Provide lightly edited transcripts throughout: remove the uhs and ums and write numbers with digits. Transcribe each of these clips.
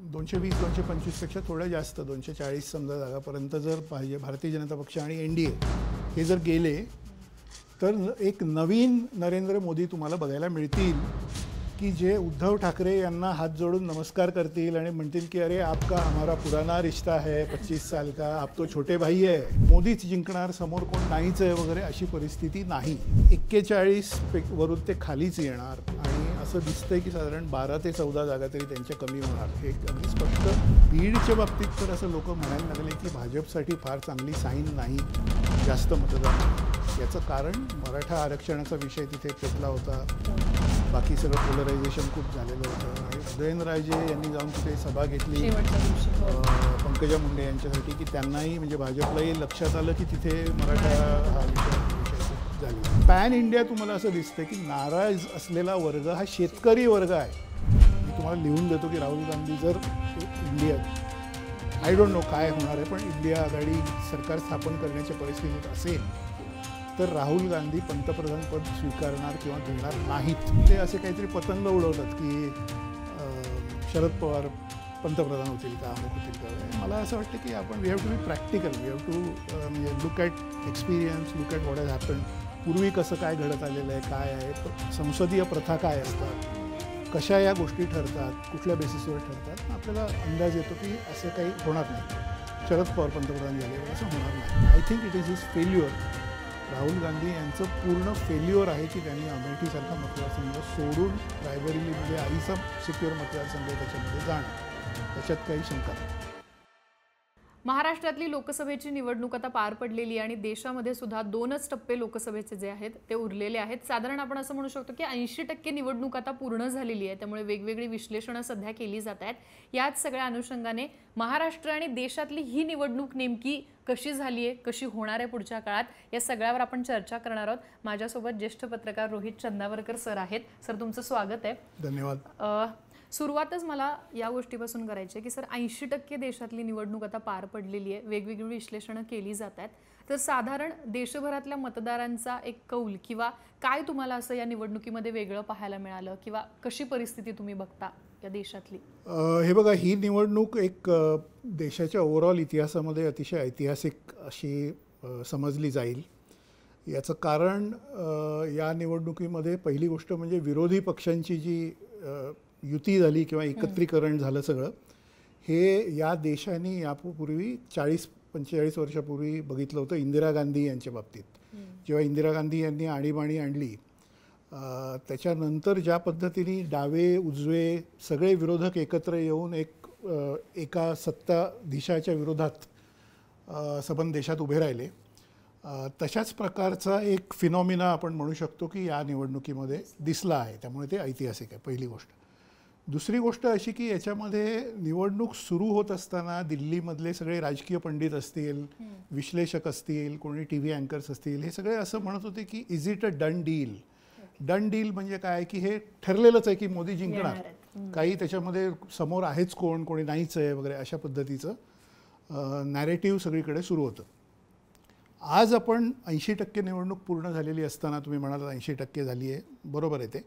220-225 पेक्षा थोडं जास्त 240 समजा जागापर्यंत जर पाहिजे भारतीय जनता पक्ष आणि एनडीए हे जर गेले तर एक नवीन नरेंद्र मोदी तुम्हाला बघायला मिळतील की जे उद्धव ठाकरे यांना हात जोडून नमस्कार करतील आणि म्हणतील की अरे आपका हमारा पुराना रिश्ता है 25 साल का, आप तो छोटे भाई है, मोदीच जिंकणार, समोर कोण नाहीच आहे वगैरे अशी परिस्थिती नाही. 41 वरून ते खालीच येणार आणि असं दिसतंय की साधारण 12 ते 14 जागा तरी त्यांच्या कमी होणार. हे अगदी स्पष्ट. बीडच्या बाबतीत तर असं लोक म्हणायला लागले की भाजपसाठी फार चांगली साईन नाही जास्त मतदान. याचं कारण मराठा आरक्षणाचा विषय तिथे पेटला होता, बाकी सगळं पोलरायझेशन खूप झालेलं होतं आणि उदयनराजे यांनी जाऊन तिथे सभा घेतली पंकजा मुंडे यांच्यासाठी की त्यांनाही म्हणजे भाजपलाही लक्षात आलं की तिथे मराठा हा विषय झाली. पॅन इंडिया तुम्हाला असं दिसतं की नाराज असलेला वर्ग हा शेतकरी वर्ग आहे. मी तुम्हाला लिहून देतो की राहुल गांधी जर इंडिया आय डोंट नो काय होणार आहे पण इंडिया आघाडी सरकार स्थापन करण्याच्या परिस्थितीत असेल तर राहुल गांधी पंतप्रधान पद स्वीकारणार किंवा घेणार नाहीत. ते असे काहीतरी पतंग उडवतात की शरद पवार पंतप्रधान होतील का, अमुक होतील का. मला असं वाटतं की आपण we have to be practical, we have to म्हणजे look at experience, look at what has happen. पूर्वी कसं काय घडत आलेलं आहे, काय आहे, संसदीय प्रथा काय असतात, कशा या गोष्टी ठरतात, कुठल्या बेसिसवर ठरतात. आपल्याला अंदाज येतो की असं काही होणार नाही. शरद पवार पंतप्रधान झाले असं होणार नाही. I think it is his failure. Rahul Gandhi यांचं पूर्ण फेल्युअर आहे की त्यांनी अमेठीसारखा मतदारसंघ सोडून रायबरेलीमध्ये आईचा सिक्युअर मतदारसंघ त्याच्यामध्ये जाणं, त्याच्यात काही शंका नाही. महाराष्ट्रातली लोकसभेची निवडणूक आता पार पडलेली आणि देशामध्ये सुद्धा 2च टप्पे लोकसभेचे जे आहेत ते उरलेले आहेत. साधारण आपण असं म्हणू शकतो की 80% निवडणूक आता पूर्ण झालेली आहे. त्यामुळे वेगवेगळी विश्लेषणं सध्या केली जात आहेत. याच सगळ्या अनुषंगाने महाराष्ट्र आणि देशातली ही निवडणूक नेमकी कशी झाली आहे, कशी होणार आहे पुढच्या काळात, या सगळ्यावर आपण चर्चा करणार आहोत. माझ्यासोबत ज्येष्ठ पत्रकार रोहित चंदावरकर सर आहेत. सर, तुमचं स्वागत आहे. धन्यवाद. सुरुवातच मला या गोष्टीपासून करायची आहे की सर 80% देशातली निवडणूक आता पार पडलेली आहे. वेगवेगळी विश्लेषणं केली जात आहेत. तर साधारण देशभरातल्या मतदारांचा एक कौल किंवा काय तुम्हाला असं या निवडणुकीमध्ये वेगळं पाहायला मिळालं किंवा कशी परिस्थिती तुम्ही बघता या देशातली? हे बघा, ही निवडणूक एक देशाच्या ओव्हरऑल इतिहासामध्ये अतिशय ऐतिहासिक अशी समजली जाईल. याचं कारण या निवडणुकीमध्ये पहिली गोष्ट म्हणजे विरोधी पक्षांची जी युती झाली किंवा एकत्रीकरण झालं सगळं, हे या देशाने यापूर्वी 40-45 वर्षापूर्वी बघितलं होतं इंदिरा गांधी यांच्या बाबतीत. जेव्हा इंदिरा गांधी यांनी आणीबाणी आणली त्याच्यानंतर ज्या पद्धतीने डावे उजवे सगळे विरोधक एकत्र येऊन एका सत्ताधीशाच्या विरोधात सबंध देशात उभे राहिले, तशाच प्रकारचा एक फिनॉमिना आपण म्हणू शकतो की या निवडणुकीमध्ये दिसला आहे. त्यामुळे ते ऐतिहासिक आहे, पहिली गोष्ट. दुसरी गोष्ट अशी की याच्यामध्ये निवडणूक सुरू होत असताना दिल्लीमधले सगळे राजकीय पंडित असतील, विश्लेषक असतील, कोणी TV अँकर्स असतील, हे सगळे असं म्हणत होते की is it a done deal. Done deal म्हणजे काय की हे ठरलेलंच आहे की मोदी जिंकणार, काही त्याच्यामध्ये समोर आहेच कोणी नाहीच आहे वगैरे अशा पद्धतीचं नॅरेटिव्ह सगळीकडे सुरू होतं. आज आपण 80% निवडणूक पूर्ण झालेली असताना तुम्ही म्हणाला 80% झाली आहे, बरोबर आहे. ते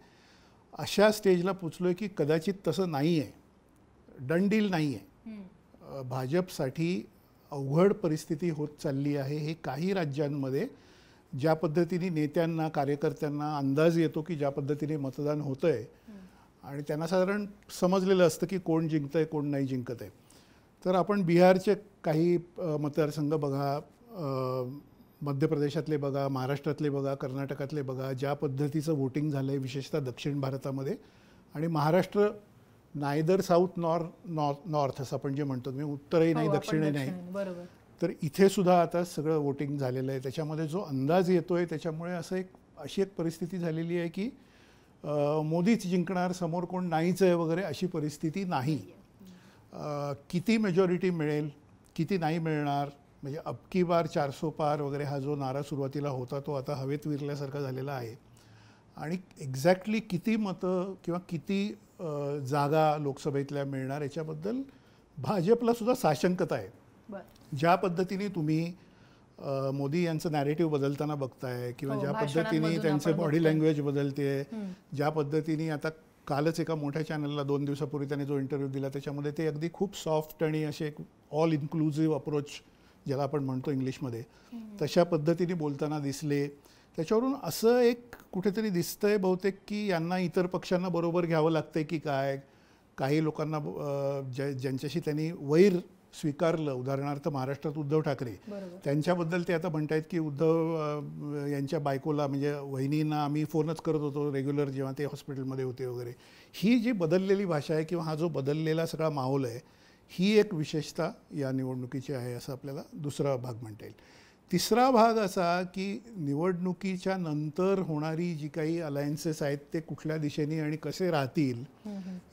अशा स्टेजला पोचलोय की कदाचित तसं नाही आहे, डन डील नाही आहे. भाजपसाठी अवघड परिस्थिती होत चालली आहे. हे काही राज्यांमध्ये ज्या पद्धतीने नेत्यांना कार्यकर्त्यांना अंदाज येतो की ज्या पद्धतीने मतदान होतं आहे आणि त्यांना साधारण समजलेलं असतं की कोण जिंकतं आहे कोण नाही जिंकत आहे. तर आपण बिहारचे काही मतदारसंघ बघा, मध्य प्रदेशातले बघा, महाराष्ट्रातले बघा, कर्नाटकातले बघा, ज्या पद्धतीचं वोटिंग झालं आहे विशेषतः दक्षिण भारतामध्ये. आणि महाराष्ट्र नायदर साऊथ नॉर्थ असं आपण जे म्हणतो, मी उत्तरही नाही दक्षिणही नाही, तर इथे सुद्धा आता सगळं वोटिंग झालेलं आहे. त्याच्यामध्ये जो अंदाज येतो आहे त्याच्यामुळे अशी एक परिस्थिती झालेली आहे की मोदीच जिंकणार, समोर कोण नाहीच आहे वगैरे अशी परिस्थिती नाही. किती मेजॉरिटी मिळेल, किती नाही मिळणार, म्हणजे अबकी बार 400 पार वगैरे हा जो नारा सुरुवातीला होता तो आता हवेत विरल्यासारखा झालेला आहे. आणि एक्झॅक्टली किती मतं किंवा किती जागा लोकसभेतल्या मिळणार याच्याबद्दल भाजपला सुद्धा साशंकता आहे. ज्या पद्धतीने तुम्ही मोदी यांचं नॅरेटिव्ह बदलताना बघताय किंवा ज्या पद्धतीने त्यांचे बॉडी लँग्वेज बदलते, ज्या पद्धतीने आता कालच एका मोठ्या चॅनलला 2 दिवसापूर्वी त्याने जो इंटरव्ह्यू दिला त्याच्यामध्ये ते अगदी खूप सॉफ्ट आणि असे एक ऑल इन्क्लुझिव्ह अप्रोच ज्याला आपण म्हणतो इंग्लिशमध्ये तशा पद्धतीने बोलताना दिसले. त्याच्यावरून असं एक कुठेतरी दिसतंय बहुतेक की यांना इतर पक्षांना बरोबर घ्यावं लागतंय की काय. काही लोकांना ज्यांच्याशी त्यांनी वैर स्वीकारलं, उदाहरणार्थ महाराष्ट्रात उद्धव ठाकरे, त्यांच्याबद्दल ते आता म्हणतायत की उद्धव यांच्या बायकोला म्हणजे वहिनींना आम्ही फोनच करत होतो रेग्युलर जेव्हा ते हॉस्पिटलमध्ये होते वगैरे. ही जी बदललेली भाषा आहे किंवा हा जो बदललेला सगळा माहोल आहे ही एक विशेषता या निवडणुकीची आहे असं आपल्याला दुसरा भाग म्हणता येईल. तिसरा भाग असा की निवडणुकीच्या नंतर होणारी जी काही अलायन्सेस आहेत ते कुठल्या दिशेने आणि कसे राहतील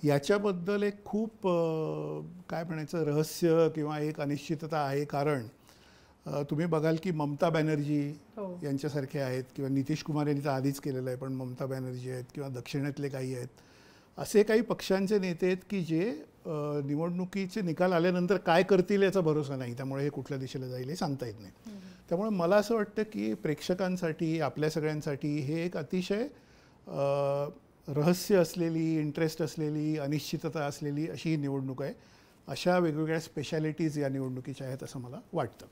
याच्याबद्दल एक खूप काय म्हणायचं रहस्य किंवा एक अनिश्चितता आहे. कारण तुम्ही बघाल की ममता बॅनर्जी यांच्यासारखे आहेत किंवा नितीश कुमार यांनी तर आधीच केलेलं आहे पण ममता बॅनर्जी आहेत किंवा दक्षिणेतले काही आहेत, असे काही पक्षांचे नेते आहेत की जे निवडणुकीचे निकाल आल्यानंतर काय करतील याचा भरोसा नाही, त्यामुळे हे कुठल्या दिशेला जाईल हे सांगता येत नाही. त्यामुळे मला असं वाटतं की प्रेक्षकांसाठी आपल्या सगळ्यांसाठी हे एक अतिशय रहस्य असलेली, इंटरेस्ट असलेली, अनिश्चितता असलेली अशी ही निवडणूक आहे. अशा वेगवेगळ्या स्पेशालिटीज या निवडणुकीच्या आहेत असं मला वाटतं.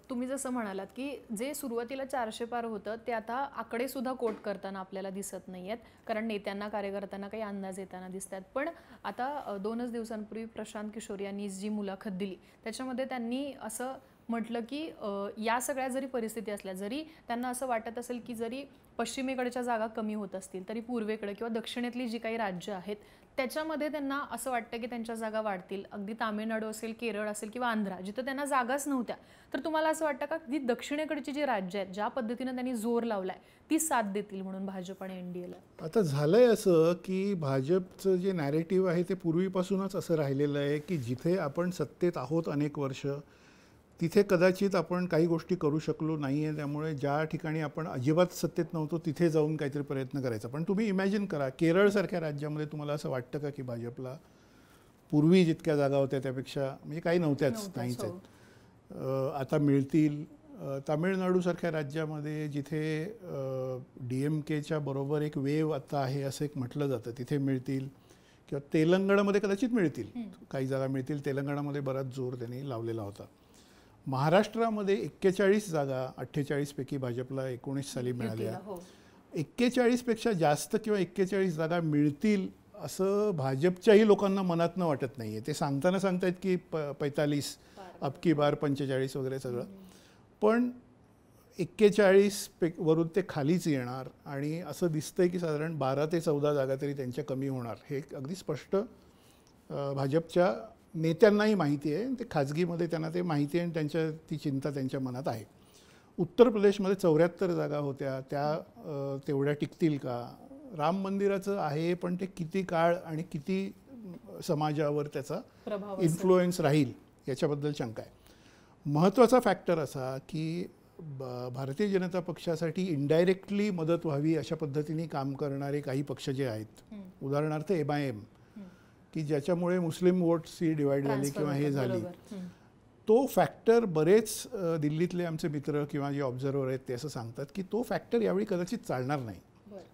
तुम्ही जसं म्हणालात की जे सुरुवातीला 400 पार होतं ते आता आकडे सुद्धा कोट करताना आपल्याला दिसत नाही आहेत, कारण नेत्यांना कार्यकर्त्यांना काही अंदाज येताना दिसत आहेत. पण आता 2च दिवसांपूर्वी प्रशांत किशोर यांनी जी मुलाखत दिली त्याच्यामध्ये त्यांनी असं म्हटलं की या सगळ्या जरी परिस्थिती असल्या, जरी त्यांना असं वाटत असेल की जरी पश्चिमेकडच्या जागा कमी होत असतील तरी पूर्वेकडे किंवा दक्षिणेतली जी काही राज्य आहेत त्याच्यामध्ये त्यांना असं वाटतं की त्यांच्या जागा वाढतील. अगदी तामिळनाडू असेल, केरळ असेल किंवा आंध्रा जिथं त्यांना जागाच नव्हत्या, तर तुम्हाला असं वाटतं का की दक्षिणेकडची जी राज्य आहेत ज्या पद्धतीनं त्यांनी जोर लावलाय ती साथ देतील म्हणून भाजप आणि एनडीएला? आता झालंय असं की भाजपचं जे नॅरेटिव्ह आहे ते पूर्वीपासूनच असं राहिलेलं आहे की जिथे आपण सत्तेत आहोत अनेक वर्ष तिथे कदाचित आपण काही गोष्टी करू शकलो नाही आहे, त्यामुळे ज्या ठिकाणी आपण अजिबात सत्तेत नव्हतो तिथे जाऊन काहीतरी प्रयत्न करायचा. पण तुम्ही इमॅजिन करा केरळसारख्या राज्यामध्ये तुम्हाला असं वाटतं का की भाजपला पूर्वी जितक्या जागा होत्या त्यापेक्षा म्हणजे काही नव्हत्याच, नाहीच आहेत, आता मिळतील. तामिळनाडूसारख्या राज्यामध्ये जिथे DMKच्या बरोबर एक वेव आता आहे असं एक म्हटलं जातं तिथे मिळतील, किंवा तेलंगणामध्ये कदाचित मिळतील, काही जागा मिळतील. तेलंगणामध्ये बराच जोर त्यांनी लावलेला होता. महाराष्ट्रामध्ये 41 जागा 48 पैकी भाजपला 19 साली मिळाल्या. 41 पेक्षा जास्त किंवा 41 जागा मिळतील असं भाजपच्याही लोकांना मनातनं वाटत नाही आहे. ते सांगताना सांगतायत की 45 अबकी बार 45 वगैरे सगळं, पण 41 वरून ते खालीच येणार आणि असं दिसतंय की साधारण 12 ते 14 जागा तरी त्यांच्या कमी होणार. हे अगदी स्पष्ट भाजपच्या नेत्यांनाही माहिती आहे, ते खाजगीमध्ये त्यांना ते माहिती आहे आणि त्यांच्या ती चिंता त्यांच्या मनात आहे. उत्तर प्रदेशमध्ये 74 जागा होत्या, त्या तेवढ्या टिकतील का? राम मंदिराचं आहे पण ते किती काळ आणि किती समाजावर त्याचा इन्फ्लुएन्स राहील याच्याबद्दल शंका आहे. महत्त्वाचा फॅक्टर असा की भारतीय जनता पक्षासाठी इनडायरेक्टली मदत व्हावी अशा पद्धतीने काम करणारे काही पक्ष जे आहेत, उदाहरणार्थ MIM की ज्याच्यामुळे मुस्लिम वोट्सही डिवाइड झाली किंवा हे झाली, तो फॅक्टर बरेच दिल्लीतले आमचे मित्र किंवा जे ऑब्झर्वर आहेत ते असं सांगतात की तो फॅक्टर यावेळी कदाचित चालणार नाही.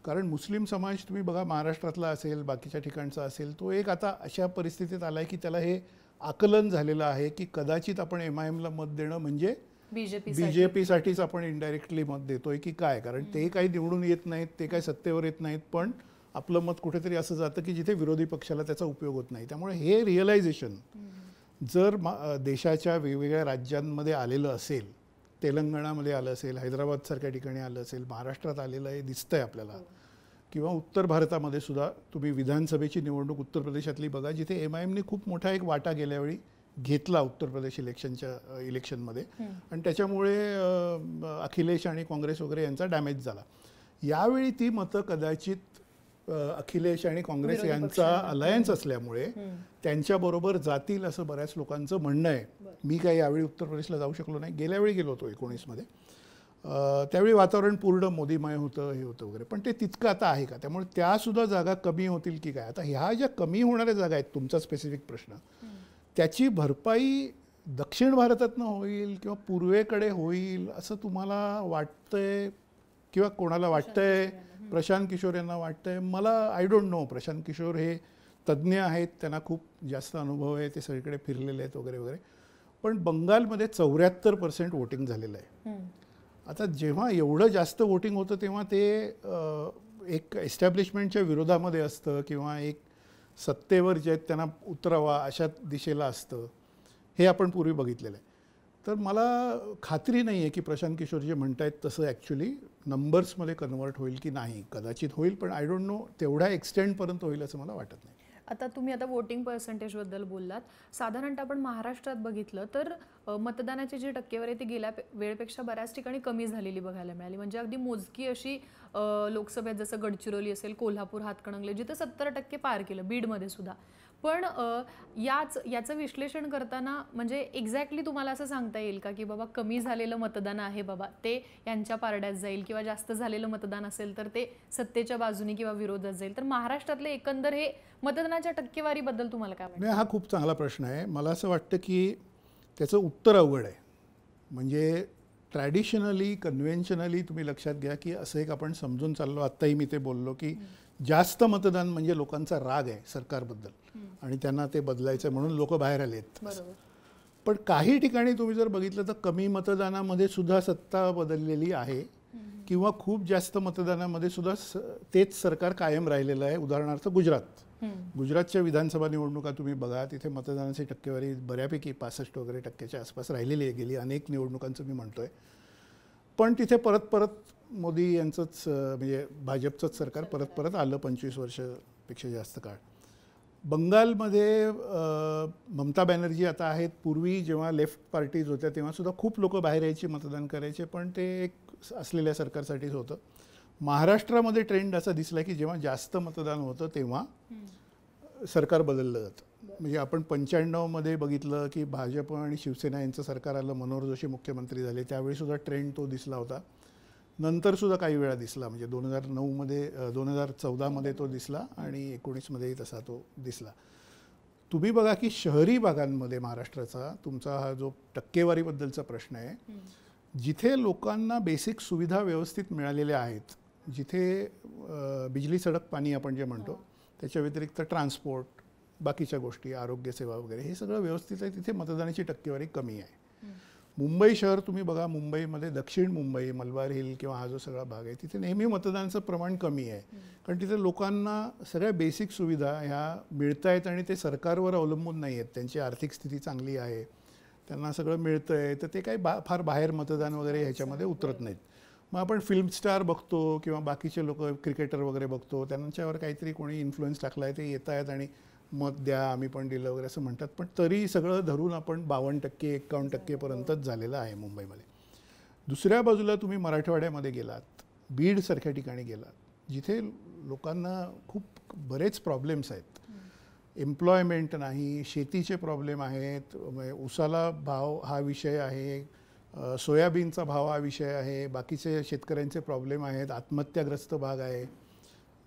कारण मुस्लिम समाज तुम्ही बघा महाराष्ट्रातला असेल, बाकीच्या ठिकाणचा असेल, तो एक आता अशा परिस्थितीत आला आहे की त्याला हे आकलन झालेलं आहे की कदाचित आपण MIMला मत देणं म्हणजे BJPसाठीच आपण इनडायरेक्टली मत देतोय की काय. कारण ते काही निवडून येत नाहीत, ते काही सत्तेवर येत नाहीत, पण आपलं मत कुठेतरी असं जातं की जिथे विरोधी पक्षाला त्याचा उपयोग होत नाही. त्यामुळे हे रिअलायझेशन जर देशाच्या वेगवेगळ्या राज्यांमध्ये आलेलं असेल, तेलंगणामध्ये आलं असेल, हैदराबादसारख्या ठिकाणी आलं असेल, महाराष्ट्रात आलेलं आहे दिसतंय आपल्याला, किंवा उत्तर भारतामध्ये सुद्धा तुम्ही विधानसभेची निवडणूक उत्तर प्रदेशातली बघा जिथे MIMने खूप मोठा एक वाटा गेल्यावेळी घेतला उत्तर प्रदेश इलेक्शनमध्ये आणि त्याच्यामुळे अखिलेश आणि काँग्रेस वगैरे यांचा डॅमेज झाला. यावेळी ती मतं कदाचित अखिलेश आणि काँग्रेस यांचा अलायन्स असल्यामुळे त्यांच्याबरोबर जातील असं बऱ्याच लोकांचं म्हणणं आहे. मी काही यावेळी उत्तर प्रदेशला जाऊ शकलो नाही, गेल्या वेळी गेलो होतो 19मध्ये, त्यावेळी वातावरण पूर्ण मोदीमय होतं, हे होतं वगैरे, पण ते तितकं आता आहे का? त्यामुळे त्यासुद्धा जागा कमी होतील की काय? आता ह्या ज्या कमी होणाऱ्या जागा आहेत, तुमचा स्पेसिफिक प्रश्न, त्याची भरपाई दक्षिण भारतातनं होईल किंवा पूर्वेकडे होईल असं तुम्हाला वाटतंय किंवा कोणाला वाटतंय प्रशांत किशोर यांना वाटतंय. मला I don't know, Prashant Kishore हे तज्ज्ञ आहेत, त्यांना खूप जास्त अनुभव आहे, ते सगळीकडे फिरलेले आहेत वगैरे वगैरे. पण बंगालमध्ये 74% वोटिंग झालेलं आहे. आता जेव्हा एवढं जास्त वोटिंग होतं तेव्हा ते एक एस्टॅब्लिशमेंटच्या विरोधामध्ये असतं किंवा एक सत्तेवर जे त्यांना उतरावा अशा दिशेला असतं, हे आपण पूर्वी बघितलेलं आहे. तर मला खात्री नाही आहे की प्रशांत किशोर जे म्हणतायत तसं ॲक्च्युली नंबर्समध्ये कन्वर्ट होईल की नाही. कदाचित होईल, पण आय डोंट नो तेवढ्या एक्सटेंडपर्यंत होईल असं मला वाटत नाही. आता तुम्ही वोटिंग पर्सेंटेजबद्दल बोललात. साधारणतः आपण महाराष्ट्रात बघितलं तर मतदानाची जी टक्केवारी ती गेल्या वेळेपेक्षा बऱ्याच ठिकाणी कमी झालेली बघायला मिळाली. म्हणजे अगदी मोजकी अशी लोकसभेत जसं गडचिरोली असेल, कोल्हापूर, हातकणंगले जिथं 70% पार केलं, बीडमध्ये सुद्धा. पण याचं विश्लेषण करताना म्हणजे एक्झॅक्टली तुम्हाला असं सांगता येईल का की बाबा कमी झालेलं मतदान आहे बाबा ते यांच्या पारड्यात जाईल, किंवा जास्त झालेलं मतदान असेल तर ते सत्तेच्या बाजूने किंवा विरोधात जाईल? तर महाराष्ट्रातले एकंदर हे मतदानाच्या टक्केवारीबद्दल तुम्हाला काय वाटतं? नाही, हा खूप चांगला प्रश्न आहे. मला असं वाटतं की त्याचं उत्तर अवघड आहे. म्हणजे ट्रॅडिशनली, कन्व्हेन्शनली तुम्ही लक्षात घ्या की असं एक आपण समजून चाललो, आत्ताही मी ते बोललो की जास्त मतदान म्हणजे लोकांचा राग आहे सरकारबद्दल आणि त्यांना ते बदलायचं म्हणून लोक बाहेर आलेत. पण काही ठिकाणी तुम्ही जर बघितलं तर कमी मतदानामध्ये सुद्धा सत्ता बदललेली आहे किंवा खूप जास्त मतदानामध्ये सुद्धा तेच सरकार कायम राहिलेलं आहे. उदाहरणार्थ गुजरातच्या विधानसभा निवडणुका तुम्ही बघा, तिथे मतदानाची टक्केवारी बऱ्यापैकी 65 वगैरे टक्क्याच्या आसपास राहिलेली आहे. गेली अनेक निवडणुकांचं मी म्हणतोय. पण तिथे परत मोदी यांचंच म्हणजे भाजपचंच सरकार परत आलं 25 वर्षापेक्षा जास्त काळ. बंगालमध्ये ममता बॅनर्जी आता आहेत. पूर्वी जेव्हा लेफ्ट पार्टीज होत्या तेव्हा सुद्धा खूप लोक बाहेर यायची, मतदान करायचे, पण ते एक असलेल्या सरकारसाठीच होतं. महाराष्ट्रामध्ये ट्रेंड असा दिसला की जेव्हा जास्त मतदान होतं तेव्हा सरकार बदललं जातं. म्हणजे आपण 95मध्ये बघितलं की भाजप आणि शिवसेना यांचं सरकार आलं, मनोहर जोशी मुख्यमंत्री झाले, त्यावेळी सुद्धा ट्रेंड तो दिसला होता. नंतर सुद्धा काही वेळा दिसला, म्हणजे 2009मध्ये 2014मध्ये तो दिसला आणि 19मध्येही तसा तो दिसला. तुम्ही बघा की शहरी भागांमध्ये महाराष्ट्राचा तुमचा हा जो टक्केवारीबद्दलचा प्रश्न आहे, जिथे लोकांना बेसिक सुविधा व्यवस्थित मिळालेल्या आहेत, जिथे बिजली सडक पाणी आपण जे म्हणतो त्याच्या व्यतिरिक्त ट्रान्सपोर्ट, बाकीच्या गोष्टी, आरोग्यसेवा वगैरे हे सगळं व्यवस्थित आहे, तिथे मतदानाची टक्केवारी कमी आहे. मुंबई शहर तुम्ही बघा, मुंबईमध्ये दक्षिण मुंबई, मलबार हिल किंवा हा जो सगळा भाग आहे तिथे नेहमी मतदानाचं प्रमाण कमी आहे. कारण तिथे लोकांना सगळ्या बेसिक सुविधा ह्या मिळत आहेत आणि ते सरकारवर अवलंबून नाही आहेत. त्यांची आर्थिक स्थिती चांगली आहे, त्यांना सगळं मिळतं आहे, तर ते काही फार बाहेर मतदान वगैरे ह्याच्यामध्ये उतरत नाहीत. मग आपण फिल्म स्टार बघतो किंवा बाकीचे लोक क्रिकेटर वगैरे बघतो, त्यांच्यावर काहीतरी कोणी इन्फ्लुएन्स टाकला आहे, ते येत आहेत आणि मत द्या, आम्ही पण दिलं वगैरे असं म्हणतात. पण तरी सगळं धरून आपण 52% 51%पर्यंतच झालेलं आहे मुंबईमध्ये. दुसऱ्या बाजूला तुम्ही मराठवाड्यामध्ये गेलात, बीडसारख्या ठिकाणी गेलात, जिथे लोकांना खूप बरेच प्रॉब्लेम्स आहेत. एम्प्लॉयमेंट नाही, शेतीचे प्रॉब्लेम आहेत, उसाला भाव हा विषय आहे, सोयाबीनचा भाव हा विषय आहे, बाकीचे शेतकऱ्यांचे प्रॉब्लेम आहेत, आत्महत्याग्रस्त भाग आहे.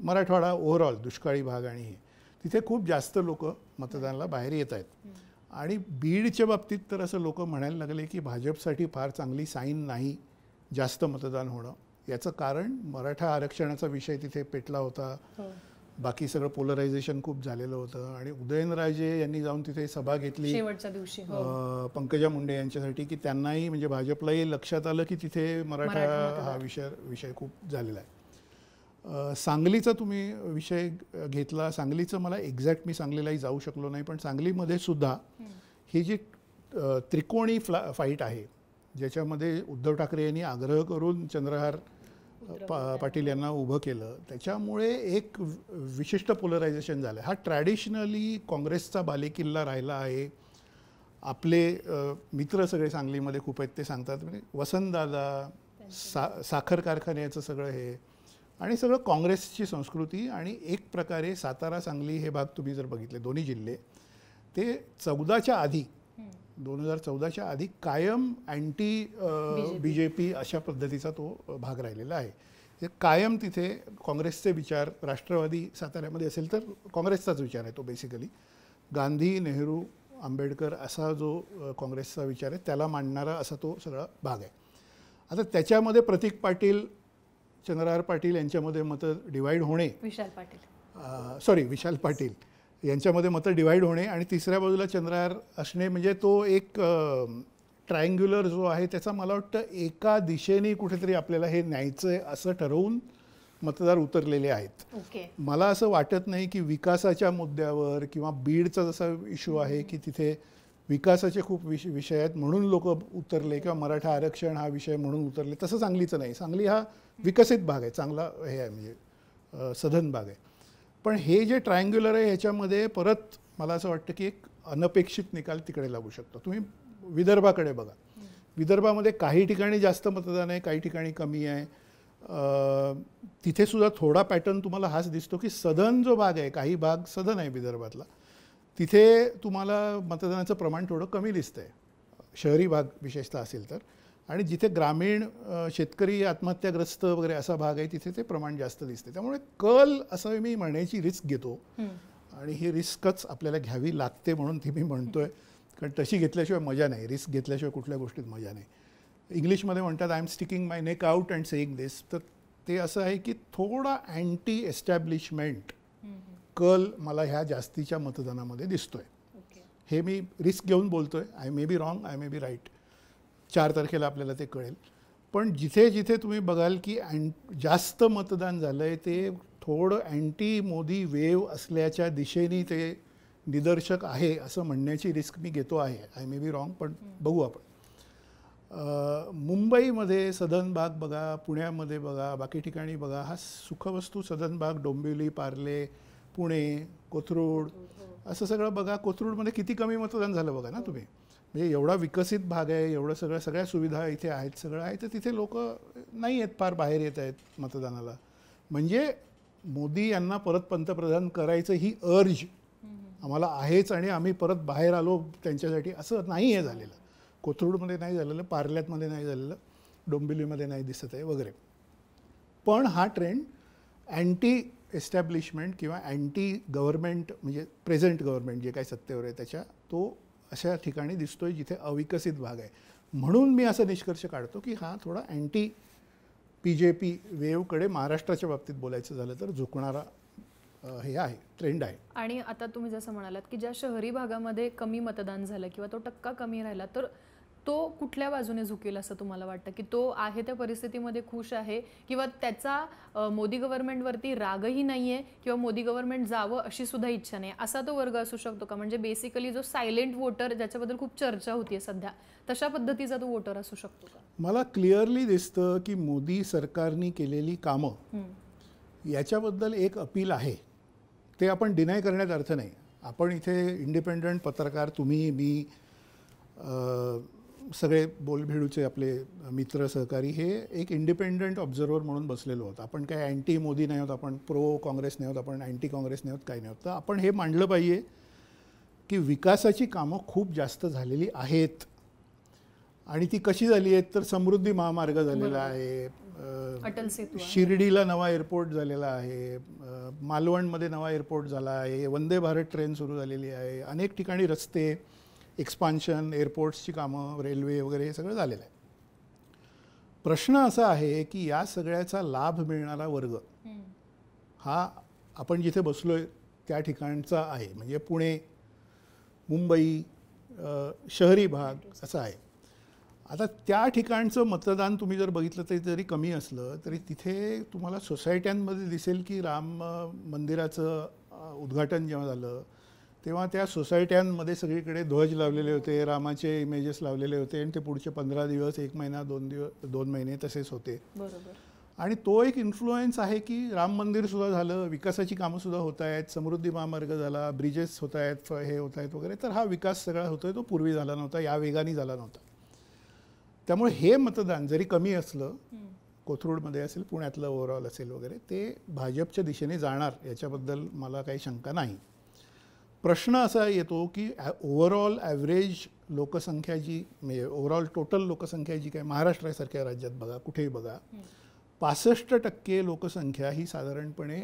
मराठवाडा ओव्हरऑल दुष्काळी भाग आणि हे तिथे खूप जास्त लोक मतदानाला बाहेर येत आहेत. आणि बीडच्या बाबतीत तर असं लोक म्हणायला लागले की भाजपसाठी फार चांगली साईन नाही जास्त मतदान होणं. याचं कारण मराठा आरक्षणाचा विषय तिथे पेटला होता, बाकी सगळं पोलरायझेशन खूप झालेलं होतं. आणि उदयनराजे यांनी जाऊन तिथे सभा घेतली शेवटच्या दिवशी पंकजा मुंडे यांच्यासाठी, की त्यांनाही म्हणजे भाजपलाही लक्षात आलं की तिथे मराठा हा विषय खूप झालेला आहे. सांगलीचा तुम्ही विषय घेतला, सांगलीचं मला एक्झॅक्ट मी सांगलीलाही जाऊ शकलो नाही, पण सांगलीमध्ये सुद्धा ही जी त्रिकोणी फाईट आहे, ज्याच्यामध्ये उद्धव ठाकरे यांनी आग्रह करून चंद्रहार पाटील यांना उभं केलं, त्याच्यामुळे एक विशिष्ट पोलरायझेशन झालं. हा ट्रॅडिशनली काँग्रेसचा बालेकिल्ला राहिला आहे. आपले मित्र सगळे सांगलीमध्ये खूप आहेत, ते सांगतात म्हणजे वसंतदादा, साखर कारखान्याचं सगळं हे आणि सगळं काँग्रेसची संस्कृती. आणि एक प्रकारे सातारा सांगली हे भाग तुम्ही जर बघितले, दोन्ही जिल्हे, ते 2014च्या आधी कायम अँटी BJP अशा पद्धतीचा तो भाग राहिलेला आहे. कायम तिथे काँग्रेसचे विचार, राष्ट्रवादी साताऱ्यामध्ये असेल तर काँग्रेसचाच विचार आहे तो बेसिकली, गांधी, नेहरू, आंबेडकर असा जो काँग्रेसचा विचार आहे त्याला मांडणारा असा तो सगळा भाग आहे. आता त्याच्यामध्ये प्रतीक पाटील चंद्रहार पाटील यांच्यामध्ये मतं डिवाईड होणे, विशाल पाटील विशाल पाटील यांच्यामध्ये मतं डिवाईड होणे आणि तिसऱ्या बाजूला चंद्रहार असणे, म्हणजे तो एक ट्रायंग्युलर जो आहे त्याचा मला वाटतं एका दिशेने कुठेतरी आपल्याला हे न्यायचं आहे असं ठरवून मतदार उतरलेले आहेत. ओके. मला असं वाटत नाही की विकासाच्या मुद्द्यावर किंवा बीडचा जसा इश्यू आहे की तिथे विकासाचे खूप विषय आहेत म्हणून लोक उतरले किंवा मराठा आरक्षण हा विषय म्हणून उतरले, तसं सांगलीचं नाही. सांगली हा विकसित भाग आहे, चांगला हे आहे, म्हणजे सधन भाग आहे. पण हे जे ट्रायंग्युलर आहे ह्याच्यामध्ये परत मला असं वाटतं की एक अनपेक्षित निकाल तिकडे लागू शकतो. तुम्ही विदर्भाकडे बघा, विदर्भामध्ये काही ठिकाणी जास्त मतदान आहे, काही ठिकाणी कमी आहे. तिथे सुद्धा थोडा पॅटर्न तुम्हाला हाच दिसतो की सधन जो भाग आहे, काही भाग सधन आहे विदर्भातला, तिथे तुम्हाला मतदानाचं प्रमाण थोडं कमी दिसतं आहे, शहरी भाग विशेषतः असेल तर. आणि जिथे ग्रामीण शेतकरी आत्महत्याग्रस्त वगैरे असा भाग आहे तिथे ते प्रमाण जास्त दिसते. त्यामुळे कल असं मी म्हणण्याची रिस्क घेतो आणि ही रिस्कच आपल्याला घ्यावी लागते म्हणून ती मी म्हणतोय, कारण तशी घेतल्याशिवाय मजा नाही, रिस्क घेतल्याशिवाय कुठल्या गोष्टीत मजा नाही. इंग्लिशमध्ये म्हणतात I am sticking my neck out and saying this, तर ते असं आहे की थोडा अँटी एस्टॅब्लिशमेंट कल मला ह्या जास्तीच्या मतदानामध्ये दिसतोय. हे मी रिस्क घेऊन बोलतोय, I may be wrong, I may be right. 4 तारखेला आपल्याला ते कळेल. पण जिथे जिथे तुम्ही बघाल की जास्त मतदान झालं आहे ते थोडं अँटी मोदी वेव असल्याच्या दिशेने ते निदर्शक आहे असं म्हणण्याची रिस्क मी घेतो आहे. आय मे बी रॉंग, पण बघू आपण. मुंबईमध्ये सधन भाग बघा, पुण्यामध्ये बघा, बाकी ठिकाणी बघा, हा सुखवस्तू सधन भाग, डोंबिवली, पार्ले, पुणे, कोथरूड असं सगळं बघा. कोथरूडमध्ये किती कमी मतदान झालं बघा ना तुम्ही. म्हणजे एवढा विकसित भाग आहे, एवढं सगळ्या सुविधा इथे आहेत, सगळं आहे, तर तिथे लोक नाही आहेत, फार बाहेर येत आहेत मतदानाला. म्हणजे मोदी यांना परत पंतप्रधान करायचं ही अर्ज आम्हाला आहेच आणि आम्ही परत बाहेर आलो त्यांच्यासाठी असं नाही आहे झालेलं. कोथरूडमध्ये नाही झालेलं, पार्ल्यातमध्ये नाही झालेलं, डोंबिवलीमध्ये नाही दिसत आहे वगैरे. पण हा ट्रेंड अँटी एस्टॅब्लिशमेंट किंवा अँटी गव्हर्नमेंट, म्हणजे प्रेझेंट गव्हर्नमेंट जे काही सत्तेवर आहे त्याच्या, तो अशा ठिकाणी दिसतोय जिथे अविकसित भाग आहे. म्हणून मी असा निष्कर्ष काढतो की हा थोडा अँटी BJP वेवकडे महाराष्ट्राच्या बाबतीत बोलायचं झालं तर झुकणारा हे आहे, ट्रेंड आहे. आणि आता तुम्ही जसं म्हणालात की ज्या शहरी भागामध्ये कमी मतदान झालं किंवा तो टक्का कमी राहिला, तर तो कुठल्या बाजूने झुकेल असं तुम्हाला वाटतं? की तो आहे त्या परिस्थितीमध्ये खुश आहे किंवा त्याचा मोदी गव्हर्नमेंटवरती रागही नाही आहे किंवा मोदी गव्हर्नमेंट जावं अशी सुद्धा इच्छा नाही, असा तो वर्ग असू शकतो का? म्हणजे बेसिकली जो सायलेंट वोटर ज्याच्याबद्दल खूप चर्चा होतीये सध्या, तशा पद्धतीचा तो वोटर असू शकतो का? मला क्लिअरली दिसतं की मोदी सरकारने केलेली कामं याच्याबद्दल एक अपील आहे. ते आपण डिनाय करण्यात अर्थ नाही. आपण इथे इंडिपेंडंट पत्रकार, तुम्ही, मी, सगळे बोलभेडूचे आपले मित्र सहकारी हे एक इंडिपेंडंट ऑब्झर्वर म्हणून बसलेलो आहोत. आपण काय अँटी मोदी नाही आहोत, आपण प्रो काँग्रेस नाही आहोत, आपण अँटी काँग्रेस नाही आहोत, काही नाही आहोत. तर आपण हे मांडलं पाहिजे की विकासाची कामं खूप जास्त झालेली आहेत. आणि ती कशी झाली आहेत तर समृद्धी महामार्ग झालेला आहे, अटल सेतू, शिर्डीला नवा एअरपोर्ट झालेला आहे, मालवणमध्ये नवा एअरपोर्ट झाला आहे, वंदे भारत ट्रेन सुरू झालेली आहे, अनेक ठिकाणी रस्ते एक्सपान्शन, एअरपोर्ट्सची कामं, रेल्वे वगैरे हे सगळं झालेलं आहे. प्रश्न असा आहे की या सगळ्याचा लाभ मिळणारा वर्ग हा आपण जिथे बसलोय त्या ठिकाणचा आहे. म्हणजे पुणे, मुंबई, शहरी भाग असा आहे. आता त्या ठिकाणचं मतदान तुम्ही जर बघितलं तरी जरी कमी असलं तरी तिथे तुम्हाला सोसायट्यांमध्ये दिसेल की राम मंदिराचं उद्घाटन जेव्हा झालं तेव्हा त्या सोसायट्यांमध्ये सगळीकडे ध्वज लावलेले होते, रामाचे इमेजेस लावलेले होते आणि ते पुढचे 15 दिवस, 1 महिना, 2 महिने तसेच होते. बरोबर. आणि तो एक इन्फ्लुएन्स आहे की राम मंदिरसुद्धा झालं, विकासाची कामंसुद्धा होत आहेत, समृद्धी महामार्ग झाला, ब्रिजेस होत आहेत, हे होत आहेत वगैरे. तर हा विकास सगळा होतोय, तो पूर्वी झाला नव्हता, या वेगाने झाला नव्हता. त्यामुळे हे मतदान जरी कमी असलं, कोथरूडमध्ये असेल, पुण्यातलं ओव्हरऑल असेल वगैरे, ते भाजपच्या दिशेने जाणार याच्याबद्दल मला काही शंका नाही. प्रश्न असा येतो की ओव्हरऑल ॲव्हरेज लोकसंख्या जी, म्हणजे ओव्हरऑल टोटल लोकसंख्या जी काय महाराष्ट्रासारख्या राज्यात बघा, कुठेही बघा, 65% लोकसंख्या ही साधारणपणे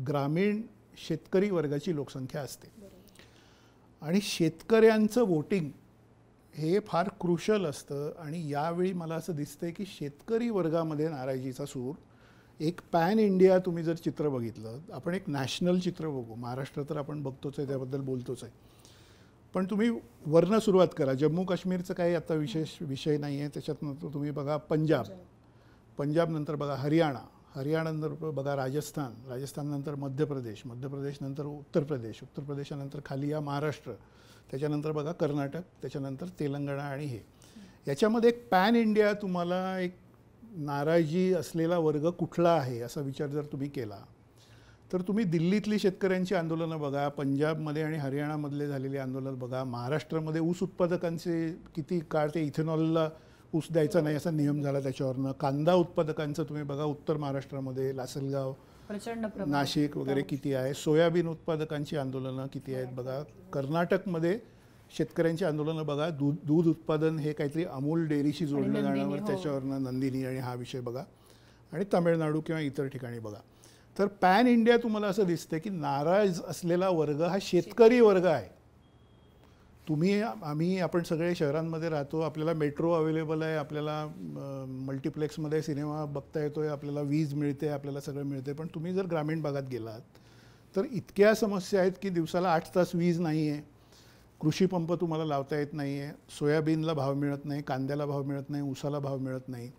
ग्रामीण शेतकरी वर्गाची लोकसंख्या असते. आणि शेतकऱ्यांचं वोटिंग हे फार क्रुशल असतं. आणि यावेळी मला असं दिसतंय की शेतकरी वर्गामध्ये नाराजीचा सूर एक पॅन इंडिया तुम्ही जर चित्र बघितलं, आपण एक नॅशनल चित्र बघू. महाराष्ट्र तर आपण बघतोच आहे, त्याबद्दल बोलतोच आहे. पण तुम्ही वरनं सुरुवात करा. जम्मू काश्मीरचं काही आता विशेष विषय नाही आहे. त्याच्यातनं तुम्ही बघा पंजाब, पंजाबनंतर बघा हरियाणा, हरियाणानंतर बघा राजस्थान, राजस्थाननंतर मध्य प्रदेश, मध्य प्रदेशनंतर उत्तर प्रदेश, उत्तर प्रदेशानंतर खाली या महाराष्ट्र, त्याच्यानंतर बघा कर्नाटक, त्याच्यानंतर तेलंगणा आणि हे. याच्यामध्ये एक पॅन इंडिया तुम्हाला एक नाराजी असलेला वर्ग कुठला आहे असा विचार जर तुम्ही केला तर तुम्ही दिल्लीतली शेतकऱ्यांची आंदोलनं बघा, पंजाबमध्ये आणि हरियाणामधले झालेले आंदोलन बघा, महाराष्ट्रामध्ये ऊस उत्पादकांचे किती काळ ते इथेनॉलला ऊस द्यायचा नाही असा नियम झाला त्याच्यावरनं, कांदा उत्पादकांचं तुम्ही बघा उत्तर महाराष्ट्रामध्ये लासलगाव, नाशिक वगैरे किती आहे, सोयाबीन उत्पादकांची आंदोलनं किती आहेत बघा, कर्नाटकमध्ये शेतकऱ्यांची आंदोलनं बघा, दूध उत्पादन हे काहीतरी अमूल डेअरीशी जोडलं जाण्यावर त्याच्यावरनं नंदिनी आणि हा विषय बघा, आणि तामिळनाडू किंवा इतर ठिकाणी बघा. तर पॅन इंडिया तुम्हाला असं दिसतं की नाराज असलेला वर्ग हा शेतकरी वर्ग आहे. आपण सगळे शहरांमध्ये राहतो, आपल्याला मेट्रो अवेलेबल आहे, आपल्याला मल्टिप्लेक्समध्ये सिनेमा बघता येतोय, आपल्याला वीज मिळते, आपल्याला सगळं मिळते. पण तुम्ही जर ग्रामीण भागात गेलात तर इतक्या समस्या आहेत की दिवसाला 8 तास वीज नाही आहे, कृषी पंप तुम्हाला लावता येत नाही आहे, सोयाबीनला भाव मिळत नाही, कांद्याला भाव मिळत नाही, ऊसाला भाव मिळत नाही,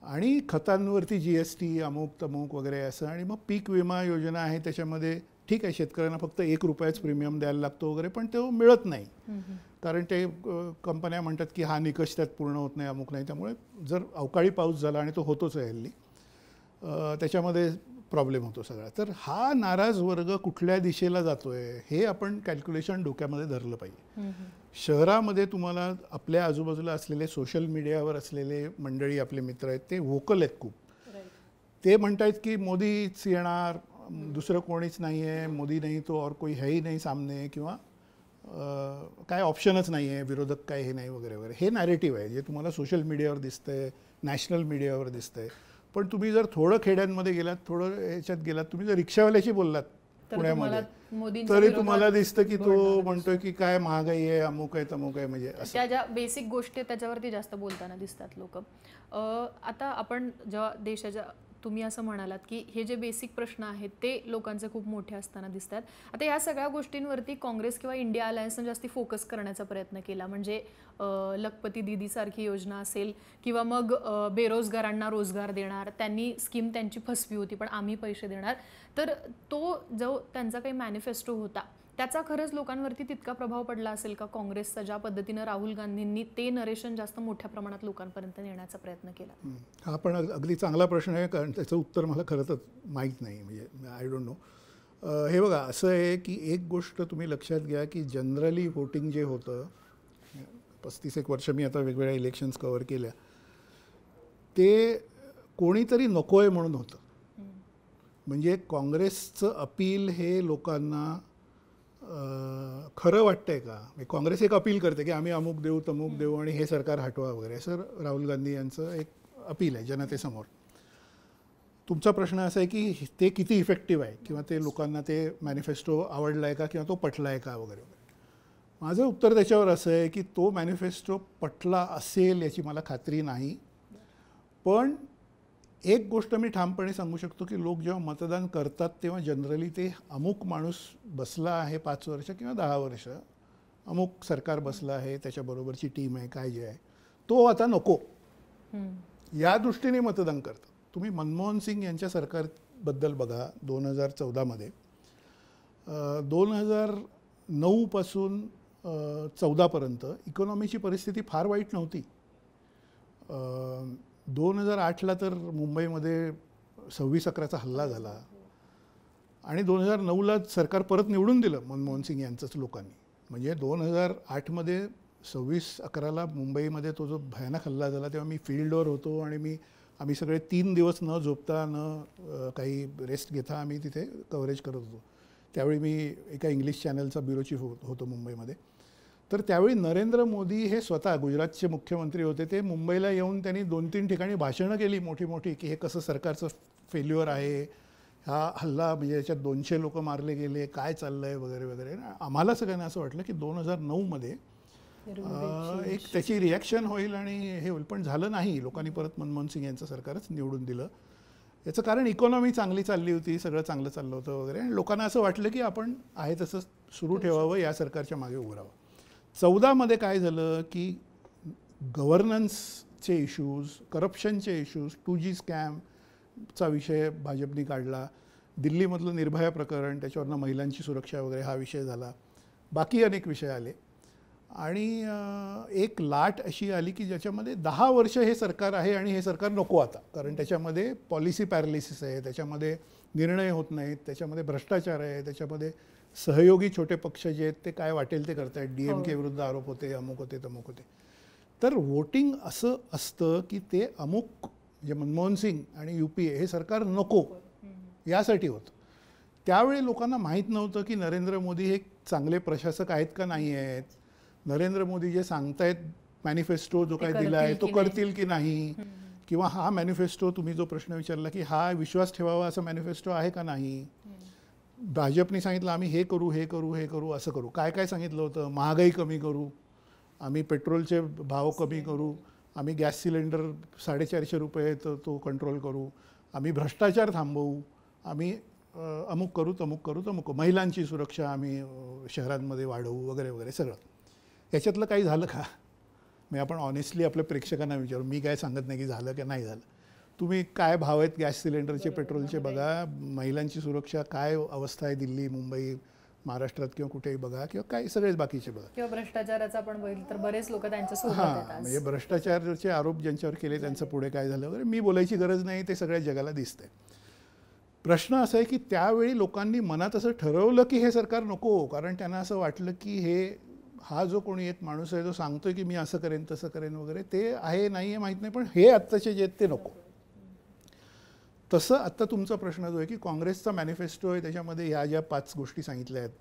आणि खतांवरती GST अमुक तमुक वगैरे असं. आणि मग पीक विमा योजना आहे, त्याच्यामध्ये ठीक आहे शेतकऱ्यांना फक्त ₹1 प्रीमियम द्यायला लागतो वगैरे, पण तो मिळत नाही. कारण ते कंपन्या म्हणतात की हा निकष त्यात पूर्ण होत नाही, अमुक नाही. त्यामुळे जर अवकाळी पाऊस झाला, आणि तो होतोच आहे हल्ली, त्याच्यामध्ये प्रॉब्लेम होतो सगळा. तर हा नाराज वर्ग कुठल्या दिशेला जातोय हे आपण कॅल्क्युलेशन डोक्यामध्ये धरलं पाहिजे. शहरामध्ये तुम्हाला आपल्या आजूबाजूला असलेले सोशल मीडियावर असलेले मंडळी आपले मित्र आहेत, ते व्होकल आहेत खूप. ते म्हणतायत की मोदीच येणार, दुसरं कोणीच नाही आहे, मोदी नाही तो और कोई है ही नाही सामने, किंवा काय ऑप्शनच नाही आहे, विरोधक काय हे नाही वगैरे वगैरे. हे नॅरेटिव्ह आहे जे तुम्हाला सोशल मीडियावर दिसतंय, नॅशनल मीडियावर दिसतंय. पण तुम्ही जर थोडं खेड्यांमध्ये गेलात, थोडं ह्याच्यात गेलात, तुम्ही जर रिक्षावाल्याशी बोललात पुण्यामध्ये, तरी तुम्हाला दिसतं की तो म्हणतोय की काय महागाई आहे, अमुक आहे तमुक आहे. म्हणजे त्या ज्या बेसिक गोष्टी त्याच्यावरती जास्त बोलताना दिसतात लोक. आता आपण जेव्हा देशाच्या, तुम्ही असं म्हणालात की हे जे बेसिक प्रश्न आहेत ते लोकांचे खूप मोठे असताना दिसतात. आता या सगळ्या गोष्टींवरती काँग्रेस किंवा इंडिया अलायन्सने जास्ती फोकस करण्याचा प्रयत्न केला. म्हणजे लखपती दीदी सारखी योजना असेल, किंवा मग बेरोजगारांना रोजगार देणार, त्यांनी स्कीम त्यांची फसवी होती पण आम्ही पैसे देणार. तर तो जो त्यांचा काही मॅनिफेस्टो होता त्याचा खरंच लोकांवरती तितका प्रभाव पडला असेल का? काँग्रेसचा ज्या पद्धतीनं राहुल गांधींनी ते नरेशन जास्त मोठ्या प्रमाणात लोकांपर्यंत नेण्याचा प्रयत्न केला? हा पण अगदी चांगला प्रश्न आहे, कारण त्याचं उत्तर मला खरं तर माहीत नाही, म्हणजे आय डोंट नो. हे बघा, असं आहे की एक गोष्ट तुम्ही लक्षात घ्या की जनरली वोटिंग जे होतं, 35 वर्ष मी आता वेगवेगळ्या इलेक्शन्स कव्हर केल्या, ते कोणीतरी नको आहे म्हणून होतं. म्हणजे काँग्रेसचं अपील हे लोकांना खरं वाटतंय का? काँग्रेस एक अपील करते की आम्ही अमुक देऊ तमुक देऊ आणि हे सरकार हटवा वगैरे, असं राहुल गांधी यांचं एक अपील आहे जनतेसमोर. तुमचा प्रश्न असा आहे की ते किती इफेक्टिव्ह आहे, किंवा ते लोकांना ते मॅनिफेस्टो आवडला आहे का, किंवा तो पटला आहे का वगैरे वगैरे. माझं उत्तर त्याच्यावर असं आहे की तो मॅनिफेस्टो पटला असेल याची मला खात्री नाही. पण एक गोष्ट मी ठामपणे सांगू शकतो की लोक जेव्हा मतदान करतात तेव्हा जनरली ते अमुक माणूस बसला आहे 5 वर्ष किंवा 10 वर्ष, अमुक सरकार बसलं आहे, त्याच्याबरोबरची टीम आहे, काय जे आहे, तो आता नको, या दृष्टीने मतदान करतात. तुम्ही मनमोहन सिंग यांच्या सरकारबद्दल बघा. 2014मध्ये 2009 पासून 14पर्यंत इकॉनॉमीची परिस्थिती फार वाईट नव्हती. 2008ला तर मुंबईमध्ये 26/11चा हल्ला झाला, आणि 2009ला सरकार परत निवडून दिलं मनमोहन सिंग यांचंच लोकांनी. म्हणजे 2008मध्ये 26/11ला मुंबईमध्ये तो जो भयानक हल्ला झाला तेव्हा मी फील्डवर होतो, आणि आम्ही सगळे 3 दिवस न झोपता न काही रेस्ट घेता आम्ही तिथे कव्हरेज करत होतो. त्यावेळी मी एका इंग्लिश चॅनलचा ब्युरो चीफ होतो मुंबईमध्ये. तर त्यावेळी नरेंद्र मोदी हे स्वतः गुजरातचे मुख्यमंत्री होते. ते मुंबईला येऊन त्यांनी 2-3 ठिकाणी भाषणं केली मोठी मोठी की हे कसं सरकारचं फेल्युअर आहे, हा हल्ला म्हणजे याच्यात 200 लोक मारले गेले, काय चाललं आहे वगैरे वगैरे. आम्हाला सगळ्यांना असं वाटलं की 2009मध्ये एक त्याची रिॲक्शन होईल आणि हे होईल, पण झालं नाही. लोकांनी परत मनमोहन सिंग यांचं सरकारच निवडून दिलं. याचं कारण इकॉनॉमी चांगली चालली होती, सगळं चांगलं चाललं होतं वगैरे, आणि लोकांना असं वाटलं की आपण आहे तसं सुरू ठेवावं, या सरकारच्या मागे उभं राहावं. 14मध्ये काय झालं की गव्हर्नन्सचे इश्यूज, करप्शनचे इश्यूज, 2G स्कॅमचा विषय भाजपने काढला, दिल्लीमधलं निर्भया प्रकरण, त्याच्यावरनं महिलांची सुरक्षा वगैरे हा विषय झाला, बाकी अनेक विषय आले, आणि एक लाट अशी आली की ज्याच्यामध्ये 10 वर्ष हे सरकार आहे आणि हे सरकार नको आता, कारण त्याच्यामध्ये पॉलिसी पॅरालिसिस आहे, त्याच्यामध्ये निर्णय होत नाहीत, त्याच्यामध्ये भ्रष्टाचार आहे, त्याच्यामध्ये सहयोगी छोटे पक्ष जे आहेत ते काय वाटेल ते करतायत, DMK विरुद्ध आरोप होते, अमुक होते तमुक होते. तर वोटिंग असं असतं की ते अमुक म्हणजे मनमोहन सिंग आणि UPA हे सरकार नको यासाठी होतं. त्यावेळी लोकांना माहीत नव्हतं की नरेंद्र मोदी हे चांगले प्रशासक आहेत का नाही आहेत, नरेंद्र मोदी जे सांगतायत मॅनिफेस्टो जो काय दिला आहे तो करतील की नाही, किंवा हा मॅनिफेस्टो तुम्ही जो प्रश्न विचारला की हा विश्वास ठेवावा असं मॅनिफेस्टो आहे का नाही. भाजपने सांगितलं आम्ही हे करू हे करू हे करू असं करू, काय काय सांगितलं होतं, महागाई कमी करू, आम्ही पेट्रोलचे भाव कमी करू, आम्ही गॅस सिलेंडर 450 रुपये तो कंट्रोल करू, आम्ही भ्रष्टाचार थांबवू, आम्ही अमुक करू तमुक करू तमुक, महिलांची सुरक्षा आम्ही शहरांमध्ये वाढवू वगैरे वगैरे सगळं. याच्यातलं काही झालं का? म्हणजे आपण ऑनेस्टली आपल्या प्रेक्षकांना विचारू, मी काय सांगत नाही की झालं की नाही झालं. तुम्ही काय भाव आहेत गॅस सिलेंडरचे, पेट्रोलचे बघा, महिलांची सुरक्षा काय अवस्था आहे दिल्ली, मुंबई, महाराष्ट्रात किंवा कुठेही बघा, किंवा काही सगळेच बाकीचे बघा, किंवा भ्रष्टाचाराचा आपण बघितलं तर बरेच लोक त्यांच्या सोबत आहेत. म्हणजे भ्रष्टाचाराचे आरोप ज्यांच्यावर केले त्यांचं पुढे काय झालं वगैरे मी बोलायची गरज नाही, ते सगळ्या जगाला दिसतंय. प्रश्न असा आहे की त्यावेळी लोकांनी मनात असं ठरवलं की हे सरकार नको, कारण त्यांना असं वाटलं की हा जो कोणी एक माणूस आहे जो सांगतोय की मी असं करेन तसं करेन वगैरे, ते आहे नाही आहे माहीत नाही, पण हे आत्ताचे जे आहेत ते नको. तसं आत्ता तुमचा प्रश्न जो आहे की काँग्रेसचा मॅनिफेस्टो आहे, त्याच्यामध्ये ह्या ज्या 5 गोष्टी सांगितल्या आहेत,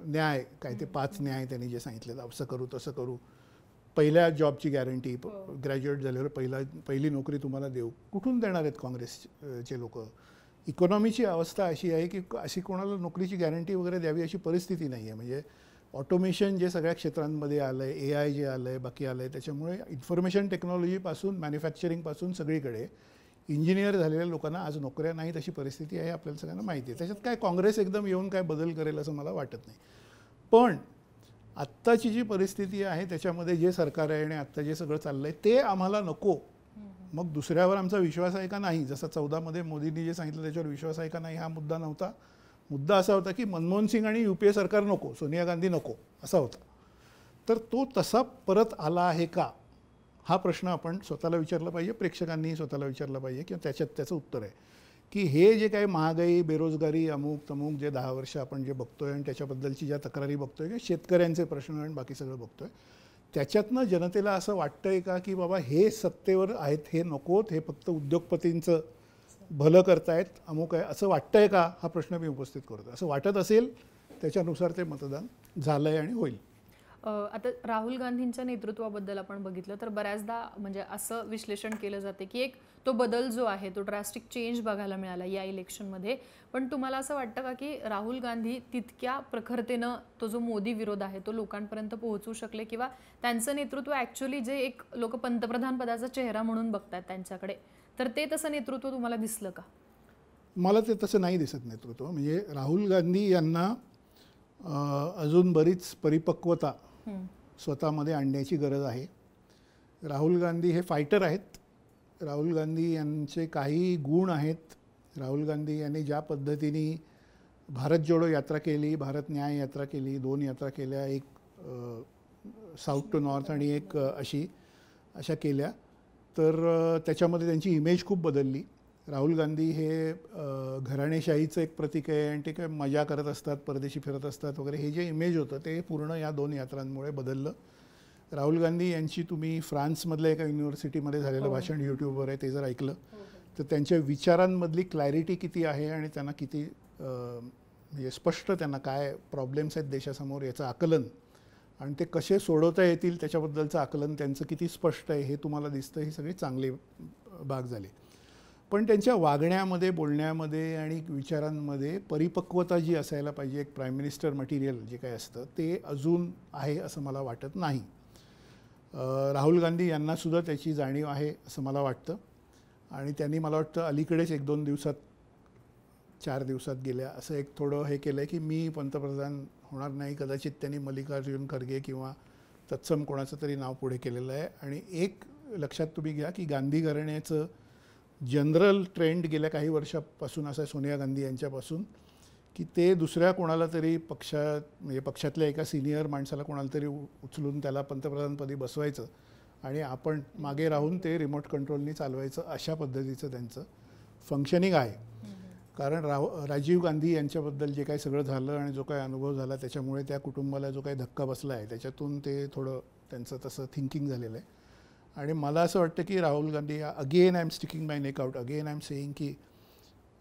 न्याय काय ते 5 न्याय त्यांनी जे सांगितले, असं करू तसं करू, पहिल्या जॉबची गॅरंटी, ग्रॅज्युएट झाल्यावर पहिली नोकरी तुम्हाला देऊ, कुठून देणार आहेत काँग्रेसचे लोक. इकॉनॉमीची अवस्था अशी आहे की अशी कोणाला नोकरीची गॅरंटी वगैरे द्यावी अशी परिस्थिती नाही आहे. म्हणजे ऑटोमेशन जे सगळ्या क्षेत्रांमध्ये आलं आहे, AI जे आलं आहे, बाकी आलं आहे, त्याच्यामुळे इन्फॉर्मेशन टेक्नॉलॉजीपासून मॅन्युफॅक्चरिंगपासून सगळीकडे इंजिनियर झालेल्या लोकांना आज नोकऱ्या नाहीत अशी परिस्थिती आहे, आपल्याला सगळ्यांना माहिती आहे. त्याच्यात काय काँग्रेस एकदम येऊन काय बदल करेल असं मला वाटत नाही. पण आत्ताची जी परिस्थिती आहे त्याच्यामध्ये जे सरकार आहे आणि आत्ता जे सगळं चाललं आहे ते आम्हाला नको, मग दुसऱ्यावर आमचा विश्वास आहे का नाही, जसं 14मध्ये मोदींनी जे सांगितलं त्याच्यावर विश्वास आहे का नाही हा मुद्दा नव्हता. मुद्दा असा होता की मनमोहन सिंग आणि UPA सरकार नको, सोनिया गांधी नको असा होता. तर तो तसा परत आला आहे का हा प्रश्न आपण स्वतःला विचारला पाहिजे, प्रेक्षकांनीही स्वतःला विचारला पाहिजे, किंवा त्याचं उत्तर आहे की हे जे काही महागाई, बेरोजगारी, अमुक तमुक जे 10 वर्ष आपण जे बघतोय आणि त्याच्याबद्दलची ज्या तक्रारी बघतोय, की शेतकऱ्यांचे प्रश्न आणि बाकी सगळं बघतोय, त्याच्यातनं जनतेला असं वाटतंय का की बाबा हे सत्तेवर आहेत हे नकोत, हे फक्त उद्योगपतींचं भलं करतायत, अमुक आहे असं वाटतंय का, हा प्रश्न मी उपस्थित करतो. असं वाटत असेल त्याच्यानुसार ते मतदान झालं आहे आणि होईल. आता राहुल गांधींच्या नेतृत्वाबद्दल आपण बघितलं तर बऱ्याचदा म्हणजे असं विश्लेषण केलं जाते की एक तो बदल जो आहे तो ड्रास्टिक चेंज बघायला मिळाला या इलेक्शनमध्ये. पण तुम्हाला असं वाटतं का की राहुल गांधी तितक्या प्रखरतेनं तो जो मोदी विरोध आहे तो लोकांपर्यंत पोहोचू शकले, किंवा त्यांचं नेतृत्व ॲक्च्युली जे एक लोक पंतप्रधान पदाचा चेहरा म्हणून बघतात त्यांच्याकडे, तर ते तसं नेतृत्व तुम्हाला दिसलं का? मला ते तसं नाही दिसत नेतृत्व. म्हणजे राहुल गांधी यांना अजून बरीच परिपक्वता स्वतःमध्ये आणण्याची गरज आहे. राहुल गांधी हे फायटर आहेत. राहुल गांधी यांचे काही गुण आहेत. राहुल गांधी यांनी ज्या पद्धतीने भारत जोडो यात्रा केली, भारत न्याय यात्रा केली, 2 यात्रा केल्या, एक साऊथ टू नॉर्थ आणि एक अशा केल्या, तर त्याच्यामध्ये त्यांची इमेज खूप बदलली. राहुल गांधी हे घराणेशाहीचं एक प्रतीक आहे आणि ते काय मजा करत असतात, परदेशी फिरत असतात वगैरे, हे जे इमेज होतं ते पूर्ण या 2 यात्रांमुळे बदललं. राहुल गांधी यांची तुम्ही फ्रान्समधल्या एका युनिव्हर्सिटीमध्ये झालेलं भाषण यूट्यूबवर आहे, ते जर ऐकलं तर त्यांच्या विचारांमधली क्लॅरिटी किती आहे आणि त्यांना किती म्हणजे स्पष्ट त्यांना काय प्रॉब्लेम्स आहेत देशासमोर याचं आकलन आणि ते कसे सोडवता येतील त्याच्याबद्दलचं आकलन त्यांचं किती स्पष्ट आहे हे तुम्हाला दिसतं. ही सगळी चांगली बाग झाली. पण त्यांच्या वागण्यामध्ये, बोलण्यामध्ये आणि विचारांमध्ये परिपक्वता जी असायला पाहिजे, एक प्राईम मिनिस्टर मटेरियल जे काही असतं ते अजून आहे असं मला वाटत नाही. राहुल गांधी यांनासुद्धा त्याची जाणीव आहे असं मला वाटतं. आणि त्यांनी मला वाटतं अलीकडेच 1-2 दिवसात 4 दिवसात गेल्या असं एक थोडं हे केलं आहे की मी पंतप्रधान होणार नाही. कदाचित त्यांनी मल्लिकार्जुन खरगे किंवा तत्सम कोणाचं तरी नाव पुढे केलेलं आहे. आणि एक लक्षात तुम्ही घ्या की गांधी घराण्याचं जनरल ट्रेंड गेल्या काही वर्षापासून असं सोनिया गांधी यांच्यापासून की ते दुसऱ्या कोणाला तरी म्हणजे पक्षातल्या एका सिनियर माणसाला कोणाला तरी उचलून त्याला पंतप्रधानपदी बसवायचं आणि आपण मागे राहून ते रिमोट कंट्रोलनी चालवायचं, अशा पद्धतीचं त्यांचं फंक्शनिंग आहे. कारण राजीव गांधी यांच्याबद्दल जे काही सगळं झालं आणि जो काही अनुभव झाला त्याच्यामुळे त्या कुटुंबाला जो काही धक्का बसला आहे त्याच्यातून ते थोडं त्यांचं तसं थिंकिंग झालेलं आहे. आणि मला असं वाटतं की Rahul Gandhi, again I am sticking my neck out, again I am saying की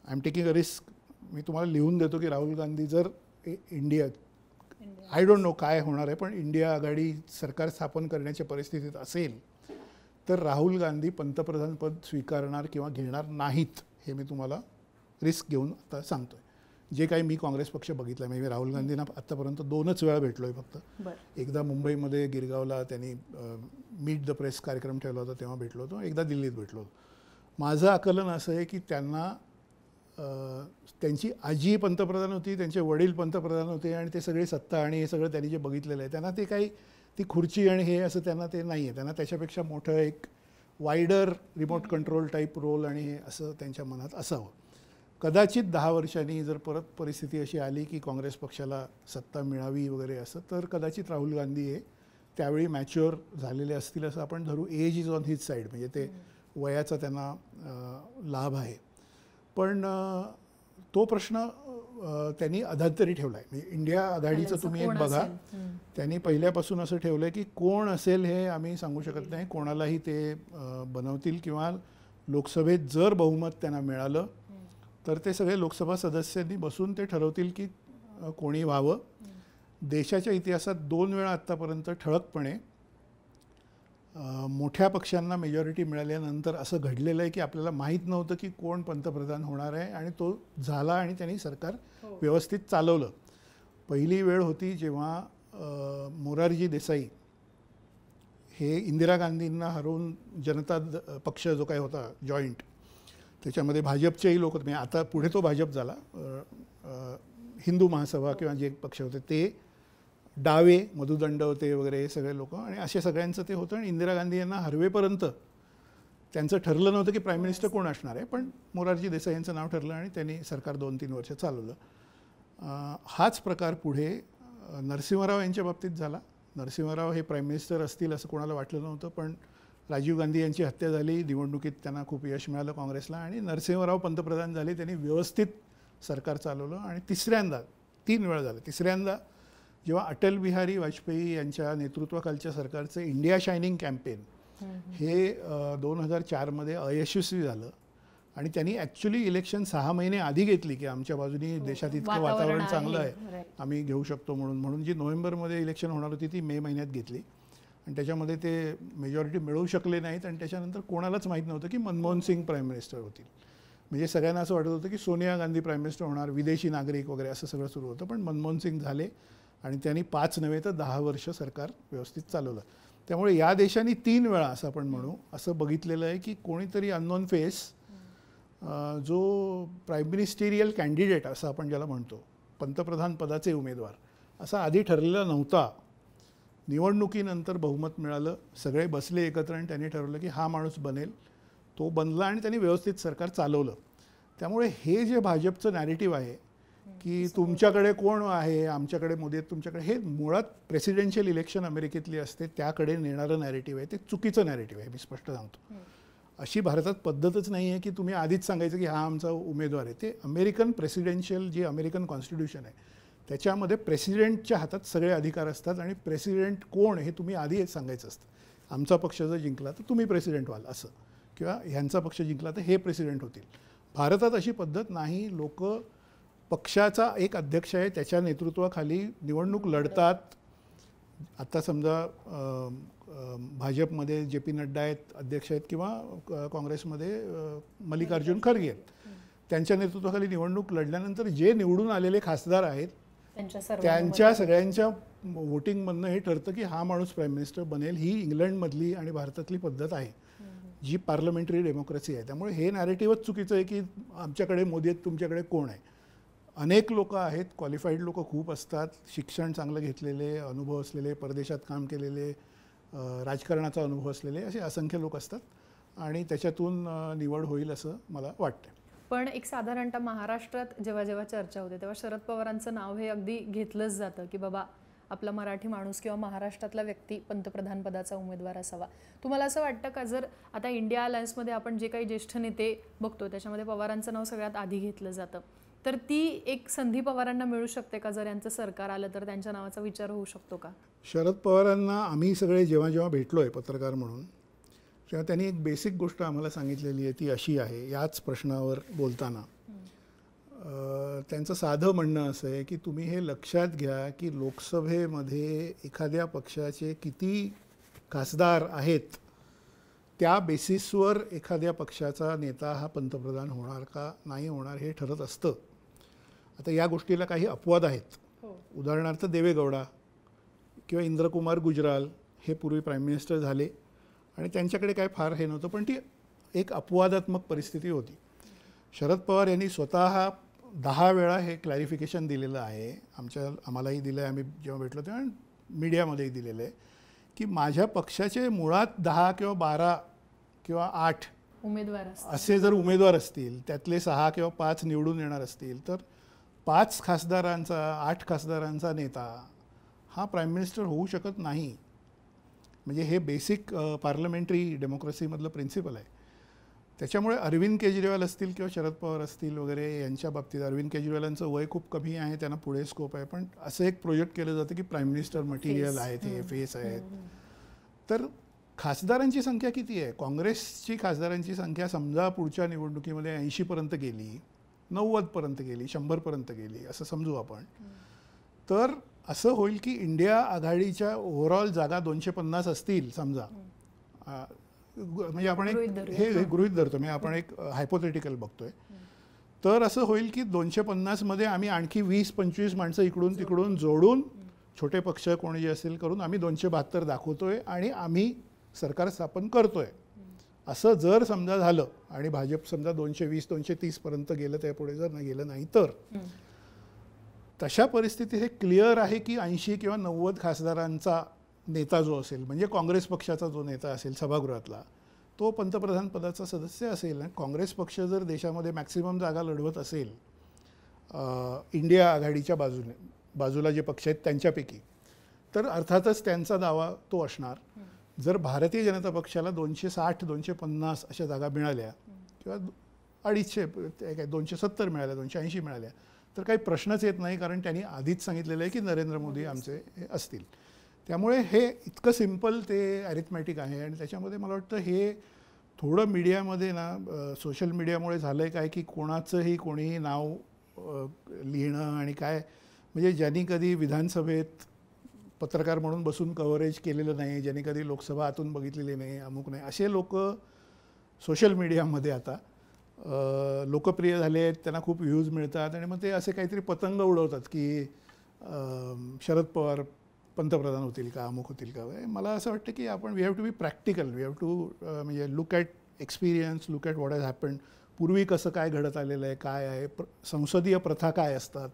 I am taking a risk. मी तुम्हाला लिहून देतो की राहुल गांधी जर इंडिया, आय डोंट नो काय होणार आहे, पण इंडिया आघाडी सरकार स्थापन करण्याच्या परिस्थितीत असेल तर राहुल गांधी पंतप्रधानपद स्वीकारणार किंवा घेणार नाहीत, हे मी तुम्हाला रिस्क घेऊन आता सांगतो आहे. जे काही मी काँग्रेस पक्ष बघितला, म्हणजे मी राहुल गांधींना आत्तापर्यंत 2च वेळा भेटलो आहे फक्त. एकदा मुंबईमध्ये गिरगावला त्यांनी मीट द प्रेस कार्यक्रम ठेवला होता तेव्हा भेटलो होतो, एकदा दिल्लीत भेटलो होतो. माझं आकलन असं आहे की त्यांना त्यांची आजी पंतप्रधान होती, त्यांचे वडील पंतप्रधान होते आणि ते सगळी सत्ता आणि हे सगळं त्यांनी जे बघितलेलं आहे त्यांना ते काही ती खुर्ची आणि हे असं त्यांना ते नाही आहे. त्यांना त्याच्यापेक्षा मोठं एक wider remote control type role आणि हे असं त्यांच्या मनात असावं. कदाचित 10 वर्षांनी जर परत परिस्थिती अशी आली की काँग्रेस पक्षाला सत्ता मिळावी वगैरे असं, तर कदाचित राहुल गांधी हे त्यावेळी मॅच्युअर झालेले असतील असं आपण धरू. Age is on his side, म्हणजे ते वयाचा त्यांना लाभ आहे. पण तो प्रश्न त्यांनी अधातरी ठेवला आहे. म्हणजे इंडिया आघाडीचं तुम्ही एक बघा, त्यांनी पहिल्यापासून असं ठेवलं आहे की कोण असेल हे आम्ही सांगू शकत नाही, कोणालाही ते बनवतील किंवा लोकसभेत जर बहुमत त्यांना मिळालं तर ते सगळे लोकसभा सदस्यांनी बसून ते ठरवतील की कोणी व्हावं. देशाच्या इतिहासात 2 वेळा आत्तापर्यंत ठळकपणे मोठ्या पक्षांना मेजॉरिटी मिळाल्यानंतर असं घडलेलं आहे की आपल्याला माहीत नव्हतं की कोण पंतप्रधान होणार आहे आणि तो झाला आणि त्यांनी सरकार व्यवस्थित चालवलं. पहिली वेळ होती जेव्हा मोरारजी देसाई हे इंदिरा गांधींना हरवून जनता पक्ष जो काही होता जॉईंट, त्याच्यामध्ये भाजपचेही लोक होते, म्हणजे आता पुढे तो भाजप झाला, हिंदू महासभा किंवा जे पक्ष होते ते डावे, मधुदंड होते वगैरे हे सगळे लोक, आणि अशा सगळ्यांचं ते होतं. आणि इंदिरा गांधी यांना हरवेपर्यंत त्यांचं ठरलं नव्हतं की प्राईम मिनिस्टर कोण असणार आहे, पण मोरारजी देसाई यांचं नाव ठरलं आणि त्यांनी सरकार 2-3 वर्ष चालवलं. हाच प्रकार पुढे नरसिंहराव यांच्या बाबतीत झाला. नरसिंहराव हे प्राईम मिनिस्टर असतील असं कोणाला वाटलं नव्हतं, पण राजीव गांधी यांची हत्या झाली, निवडणुकीत त्यांना खूप यश मिळालं काँग्रेसला आणि नरसिंहराव पंतप्रधान झाले. त्यांनी व्यवस्थित सरकार चालवलं. आणि 3 वेळा झालं. तिसऱ्यांदा जेव्हा अटल बिहारी वाजपेयी यांच्या नेतृत्वाखालच्या सरकारचं इंडिया शायनिंग कॅम्पेन हे 2004मध्ये अयशस्वी झालं आणि त्यांनी ॲक्च्युली इलेक्शन 6 महिने आधी घेतली की आमच्या बाजूनी देशात इतकं वातावरण चांगलं आहे, आम्ही घेऊ शकतो म्हणून जी नोव्हेंबरमध्ये इलेक्शन होणार होती ती मे महिन्यात घेतली आणि त्याच्यामध्ये ते मेजॉरिटी मिळवू शकले नाहीत. आणि त्याच्यानंतर कोणालाच माहीत नव्हतं की मनमोहन सिंग प्राईम मिनिस्टर होतील. म्हणजे सगळ्यांना असं वाटत होतं की सोनिया गांधी प्राईम मिनिस्टर होणार, विदेशी नागरिक वगैरे असं सगळं सुरू होतं. पण मनमोहन सिंग झाले आणि त्यांनी 5 नव्हे तर 10 वर्ष सरकार व्यवस्थित चालवलं. त्यामुळे या देशाने 3 वेळा असं आपण म्हणू असं बघितलेलं आहे की कोणीतरी अननोन फेस जो प्राईम मिनिस्टेरियल कॅन्डिडेट असं आपण ज्याला म्हणतो, पंतप्रधान पदाचे उमेदवार, असा आधी ठरलेला नव्हता. निवडणुकीनंतर बहुमत मिळालं, सगळे बसले एकत्र आणि त्यांनी ठरवलं की हा माणूस बनेल. तो बनला आणि त्यांनी व्यवस्थित सरकार चालवलं. त्यामुळे हे जे भाजपचं नॅरेटिव्ह आहे की तुमच्याकडे कोण आहे, आमच्याकडे मोदी आहेत, तुमच्याकडे, हे मुळात प्रेसिडेन्शियल इलेक्शन अमेरिकेतली असते त्याकडे नेणारं नॅरेटिव्ह आहे. ते चुकीचं नॅरेटिव्ह आहे, मी स्पष्ट सांगतो. अशी भारतात पद्धतच नाही आहे की तुम्ही आधीच सांगायचं की हा आमचा उमेदवार आहे. ते अमेरिकन प्रेसिडेन्शियल जे अमेरिकन कॉन्स्टिट्यूशन आहे त्याच्यामध्ये प्रेसिडेंटच्या हातात सगळे अधिकार असतात आणि प्रेसिडेंट कोण हे तुम्ही आधी सांगायचं असतं. आमचा पक्ष जर जिंकला तर तुम्ही प्रेसिडेंट व्हाल असं, किंवा ह्यांचा पक्ष जिंकला तर हे प्रेसिडेंट होतील. भारतात अशी पद्धत नाही. लोक पक्षाचा एक अध्यक्ष आहे त्याच्या नेतृत्वाखाली निवडणूक लढतात. आता समजा भाजपमध्ये जे पी नड्डा आहेत अध्यक्ष आहेत किंवा काँग्रेसमध्ये मल्लिकार्जुन खरगे आहेत, त्यांच्या नेतृत्वाखाली निवडणूक लढल्यानंतर जे निवडून आलेले खासदार आहेत त्यांच्या सगळ्यांच्या वोटिंगमधनं हे ठरतं की हा माणूस प्राईम मिनिस्टर बनेल. ही इंग्लंडमधली आणि भारतातली पद्धत आहे. जी पार्लमेंटरी डेमोक्रेसी आहे. त्यामुळे हे नॅरेटिव्हच चुकीचं आहे की आमच्याकडे मोदी आहेत, तुमच्याकडे कोण आहे. अनेक लोक आहेत, क्वालिफाईड लोक खूप असतात, शिक्षण चांगलं घेतलेले, अनुभव असलेले, परदेशात काम केलेले, राजकारणाचा अनुभव असलेले असे असंख्य लोक असतात आणि त्याच्यातून निवड होईल असं मला वाटतं. पण एक साधारणतः महाराष्ट्रात जेव्हा जेव्हा चर्चा होते तेव्हा शरद पवारांचं नाव हे अगदी घेतलंच जातं की बाबा आपला मराठी माणूस किंवा महाराष्ट्रातला व्यक्ती पंतप्रधान पदाचा उमेदवार असावा. तुम्हाला असं वाटतं का जर आता इंडिया अलायन्समध्ये आपण जे काही ज्येष्ठ नेते बघतो त्याच्यामध्ये पवारांचं नाव सगळ्यात आधी घेतलं जातं, तर ती एक संधी पवारांना मिळू शकते का? जर यांचं सरकार आलं तर त्यांच्या नावाचा विचार होऊ शकतो का? शरद पवारांना आम्ही सगळे जेव्हा जेव्हा भेटलो आहे पत्रकार म्हणून, तेव्हा त्यांनी एक बेसिक गोष्ट आम्हाला सांगितलेली आहे, ती अशी आहे याच प्रश्नावर बोलताना. त्यांचं साधं म्हणणं असं आहे की तुम्ही हे लक्षात घ्या की लोकसभेमध्ये एखाद्या पक्षाचे किती खासदार आहेत त्या बेसिसवर एखाद्या पक्षाचा नेता हा पंतप्रधान होणार का नाही होणार हे ठरत असतं. आता या गोष्टीला काही अपवाद आहेत. उदाहरणार्थ देवेगौडा किंवा इंद्रकुमार गुजराल हे पूर्वी प्राईम मिनिस्टर झाले आणि त्यांच्याकडे काय फार हे नव्हतं, पण ती एक अपवादात्मक परिस्थिती होती. शरद पवार यांनी स्वतः 10 वेळा हे क्लॅरिफिकेशन दिलेलं आहे. आम्हालाही दिलं आहे, आम्ही जेव्हा भेटलो तेव्हा मीडियामध्येही दिलेलं आहे की माझ्या पक्षाचे मुळात 10 किंवा 12 किंवा 8 उमेदवार असे जर उमेदवार असतील, त्यातले 6 किंवा 5 निवडून येणार असतील, तर 5 खासदारांचा 8 खासदारांचा नेता हा प्राईम मिनिस्टर होऊ शकत नाही. म्हणजे हे बेसिक पार्लमेंटरी डेमोक्रेसीमधलं प्रिन्सिपल आहे. त्याच्यामुळे अरविंद केजरीवाल असतील किंवा शरद पवार असतील वगैरे यांच्या बाबतीत, अरविंद केजरीवालांचं वय खूप कमी आहे, त्यांना पुढे स्कोप आहे, पण असं एक प्रोजेक्ट केलं जातं की प्राईम मिनिस्टर मटेरियल आहेत, हे फेस आहेत. तर खासदारांची संख्या किती आहे? काँग्रेसची खासदारांची संख्या समजा पुढच्या निवडणुकीमध्ये 80पर्यंत गेली, 90पर्यंत गेली, 100पर्यंत गेली असं समजू आपण, तर असं होईल की इंडिया आघाडीच्या ओव्हरऑल जागा 250 असतील समजा. म्हणजे आपण एक हे गृहीत धरतो, म्हणजे आपण एक हायपोथेटिकल बघतोय. तर असं होईल की 250मध्ये आम्ही आणखी 20-25 माणसं इकडून तिकडून जोडून छोटे पक्ष कोणी जे असेल करून आम्ही 272 दाखवतोय आणि आम्ही सरकार स्थापन करतोय. असं जर समजा झालं आणि भाजप समजा 220-230पर्यंत गेलं, त्यापुढे जर गेलं नाही, तर तशा परिस्थितीत हे क्लिअर आहे की 80 किंवा 90 खासदारांचा नेता जो असेल, म्हणजे काँग्रेस पक्षाचा जो नेता असेल सभागृहातला, तो पंतप्रधान पदाचा सदस्य असेल. आणि काँग्रेस पक्ष जर देशामध्ये मॅक्सिमम जागा लढवत असेल इंडिया आघाडीच्या बाजूला जे पक्ष आहेत त्यांच्यापैकी, तर अर्थातच त्यांचा दावा तो असणार. जर भारतीय जनता पक्षाला 260-250 अशा जागा मिळाल्या किंवा 270 मिळाल्या, 280 मिळाल्या, तर काही प्रश्नच येत नाही, कारण त्यांनी आधीच सांगितलेलं आहे की नरेंद्र मोदी आमचे हे असतील. त्यामुळे हे इतकं सिम्पल ते ॲरिथमॅटिक आहे. आणि त्याच्यामध्ये मला वाटतं हे थोडं मीडियामध्ये ना, सोशल मीडियामुळे झालं आहे काय की कोणाचंही कोणीही नाव लिहिणं आणि काय, म्हणजे ज्यांनी कधी विधानसभेत पत्रकार म्हणून बसून कव्हरेज केलेलं नाही, ज्यांनी कधी लोकसभा आतून बघितलेली नाही, अमुक नाही, असे लोक सोशल मीडियामध्ये आता लोकप्रिय झाले आहेत, त्यांना खूप व्ह्यूज मिळतात आणि मग ते असे काहीतरी पतंग उडवतात की शरद पवार पंतप्रधान होतील का, अमुक होतील का. मला असं वाटतं की आपण we have to be practical, we have to म्हणजे look at experience, look at what has happened. पूर्वी कसं काय घडत आलेलं आहे, काय आहे, संसदीय प्रथा काय असतात,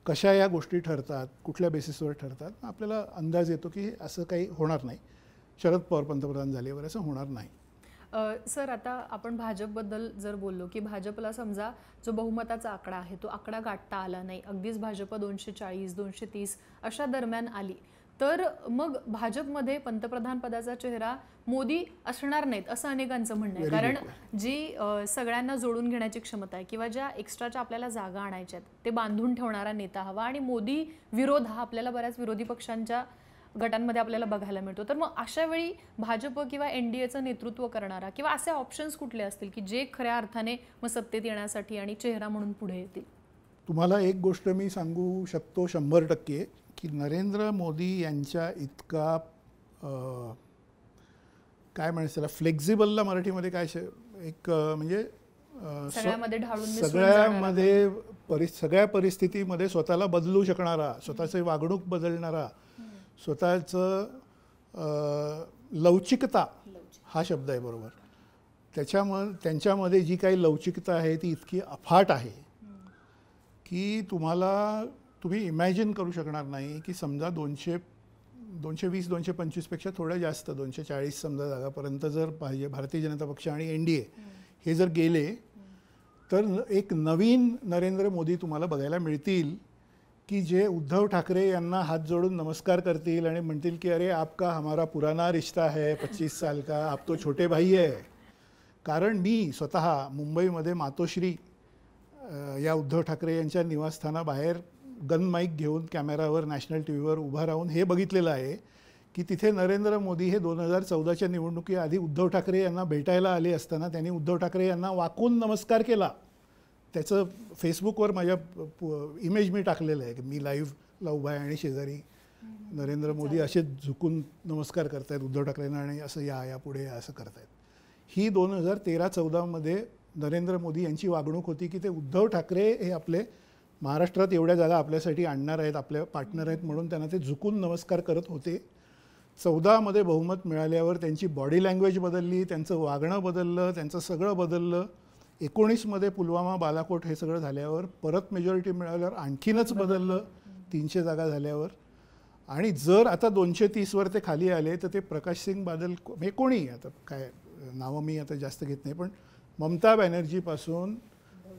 कशा या गोष्टी ठरतात, कुठल्या बेसिसवर ठरतात, आपल्याला अंदाज येतो की असं काही होणार नाही, शरद पवार पंतप्रधान झाल्यावर असं होणार नाही. सर, आता आपण भाजपबद्दल जर बोललो की भाजपला समजा जो बहुमताचा आकडा आहे तो आकडा गाठता आला नाही, अगदीच भाजप 240-230 अशा दरम्यान आली, तर मग भाजपमध्ये पंतप्रधान पदाचा चेहरा मोदी असणार नाहीत असं अनेकांचं म्हणणं आहे. कारण जी सगळ्यांना जोडून घेण्याची क्षमता आहे किंवा ज्या एक्स्ट्राच्या आपल्याला जागा आणायच्या आहेत ते बांधून ठेवणारा नेता हवा, आणि मोदी विरोध हा आपल्याला बऱ्याच विरोधी पक्षांच्या गटांमध्ये आपल्याला बघायला मिळतो. तर मग अशा वेळी भाजप किंवा NDAचं नेतृत्व करणारा किंवा असे ऑप्शन्स कुठले असतील की जे खऱ्या अर्थाने मग सत्तेत येण्यासाठी आणि चेहरा म्हणून पुढे येतील? तुम्हाला एक गोष्ट मी सांगू शकतो 100% की नरेंद्र मोदी यांच्या इतका काय म्हणायचं त्याला, फ्लेक्झिबलला मराठीमध्ये काय एक म्हणजे सगळ्या परिस्थितीमध्ये स्वतःला बदलू शकणारा, स्वतःची वागणूक बदलणारा, स्वतःचं लवचिकता हा शब्द आहे बरोबर, त्यांच्यामध्ये जी काही लवचिकता आहे ती इतकी अफाट आहे की तुम्ही इमॅजिन करू शकणार नाही की समजा 220-225 पेक्षा थोड्या जास्त 240 समजा जागापर्यंत जर भारतीय जनता पक्ष आणि NDA हे जर गेले तर एक नवीन नरेंद्र मोदी तुम्हाला बघायला मिळतील की जे उद्धव ठाकरे यांना हात जोडून नमस्कार करतील आणि म्हणतील की अरे आपका हमारा पुराना रिश्ता है 25 साल का, आप तो छोटे भाई है. कारण मी स्वतः मुंबईमध्ये मातोश्री या उद्धव ठाकरे यांच्या निवासस्थानाबाहेर गन माईक घेऊन कॅमेरावर नॅशनल टीव्हीवर उभा राहून हे बघितलेलं आहे की तिथे नरेंद्र मोदी हे 2014च्या निवडणुकीआधी उद्धव ठाकरे यांना भेटायला आले असताना त्यांनी उद्धव ठाकरे यांना वाकून नमस्कार केला. त्याचं फेसबुकवर माझ्या इमेज मी टाकलेलं आहे की मी लाईव्हला उभा आहे आणि शेजारी नरेंद्र मोदी असे झुकून नमस्कार करतायत उद्धव ठाकरेंना आणि असं या पुढे असं करतायत. ही 2013-14मध्ये नरेंद्र मोदी यांची वागणूक होती की ते उद्धव ठाकरे हे आपले महाराष्ट्रात एवढ्या जागा आपल्यासाठी आणणार आहेत, आपल्या पार्टनर आहेत म्हणून त्यांना ते झुकून नमस्कार करत होते. 14मध्ये बहुमत मिळाल्यावर त्यांची बॉडी लँग्वेज बदलली, त्यांचं वागणं बदललं, त्यांचं सगळं बदललं. 19मध्ये पुलवामा, बालाकोट हे सगळं झाल्यावर परत मेजॉरिटी मिळाल्यावर आणखीनच बदललं 300 जागा झाल्यावर. आणि जर आता 230वर ते खाली आले तर ते प्रकाश सिंग बादल हे कोणी, आता काय नावं मी आता जास्त घेत नाही, पण ममता बॅनर्जीपासून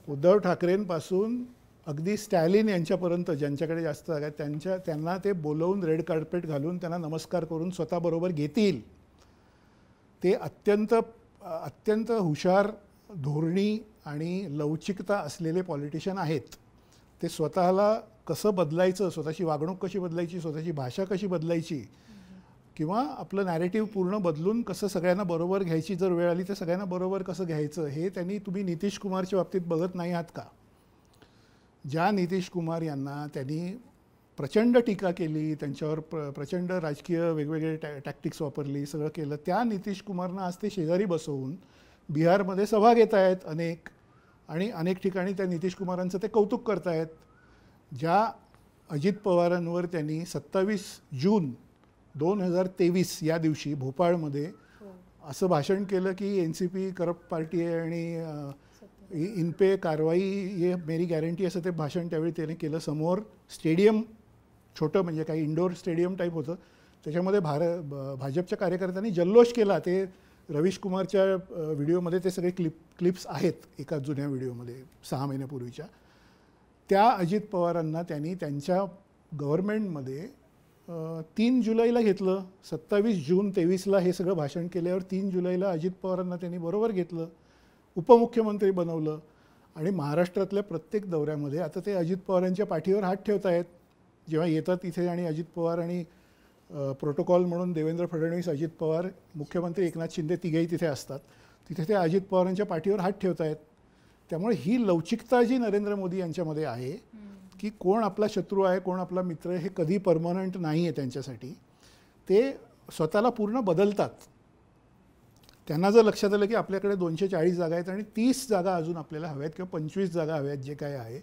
उद्धव ठाकरेंपासून अगदी स्टॅलिन यांच्यापर्यंत ज्यांच्याकडे जास्त जागा आहेत त्यांना ते बोलवून रेड कार्पेट घालून त्यांना नमस्कार करून स्वतःबरोबर घेतील. ते अत्यंत हुशार, धोरणी आणि लवचिकता असलेले पॉलिटिशियन आहेत. ते स्वतःला कसं बदलायचं, स्वतःची वागणूक कशी बदलायची, स्वतःची भाषा कशी बदलायची किंवा आपलं नॅरेटिव्ह पूर्ण बदलून कसं सगळ्यांना बरोबर घ्यायची, जर वेळ आली तर सगळ्यांना बरोबर कसं घ्यायचं हे तुम्ही नितीश कुमारच्या बाबतीत बघत नाही आहात का? ज्या नितीश कुमार यांना त्यांनी प्रचंड टीका केली, त्यांच्यावर प्रचंड राजकीय वेगवेगळे टॅक्टिक्स वापरली, सगळं केलं, त्या नितीश कुमारनं आज ते शेजारी बसवून बिहारमध्ये सभा घेत आहेत अनेक ठिकाणी त्या नितीश कुमारांचं ते कौतुक करत आहेत. ज्या अजित पवारांवर त्यांनी 27 जून 2023 या दिवशी भोपाळमध्ये असं भाषण केलं की NCP करप्ट पार्टी आहे आणि इन पे कारवाई ये मेरी गॅरंटी, असं ते भाषण त्यावेळी त्याने केलं. समोर स्टेडियम छोटं म्हणजे काही इंडोर स्टेडियम टाईप होतं, त्याच्यामध्ये भाजपच्या कार्यकर्त्यांनी जल्लोष केला. ते रवीश कुमारच्या व्हिडिओमध्ये ते सगळे क्लिप्स आहेत एका जुन्या व्हिडिओमध्ये 6 महिन्यापूर्वीच्या. त्या अजित पवारांना त्यांनी त्यांच्या गव्हर्नमेंटमध्ये 3 जुलैला घेतलं. 27 जून 23ला हे सगळं भाषण केल्यावर 3 जुलैला अजित पवारांना त्यांनी बरोबर घेतलं, उपमुख्यमंत्री बनवलं आणि महाराष्ट्रातल्या प्रत्येक दौऱ्यामध्ये आता ते अजित पवारांच्या पाठीवर हात ठेवत आहेत. जेव्हा येतात इथे आणि अजित पवार आणि प्रोटोकॉल म्हणून देवेंद्र फडणवीस, अजित पवार, मुख्यमंत्री एकनाथ शिंदे तिघेही तिथे असतात, तिथे ते अजित पवारांच्या पाठीवर हात ठेवत आहेत. त्यामुळे ही लवचिकता जी नरेंद्र मोदी यांच्यामध्ये आहे की कोण आपला शत्रू आहे, कोण आपला मित्र आहे हे कधी परमनंट नाही आहे त्यांच्यासाठी. ते स्वतःला पूर्ण बदलतात. त्यांना जर लक्षात आलं की आपल्याकडे 240 जागा आहेत आणि 30 जागा अजून आपल्याला हव्यात किंवा 25 जागा हव्यात, जे काय आहे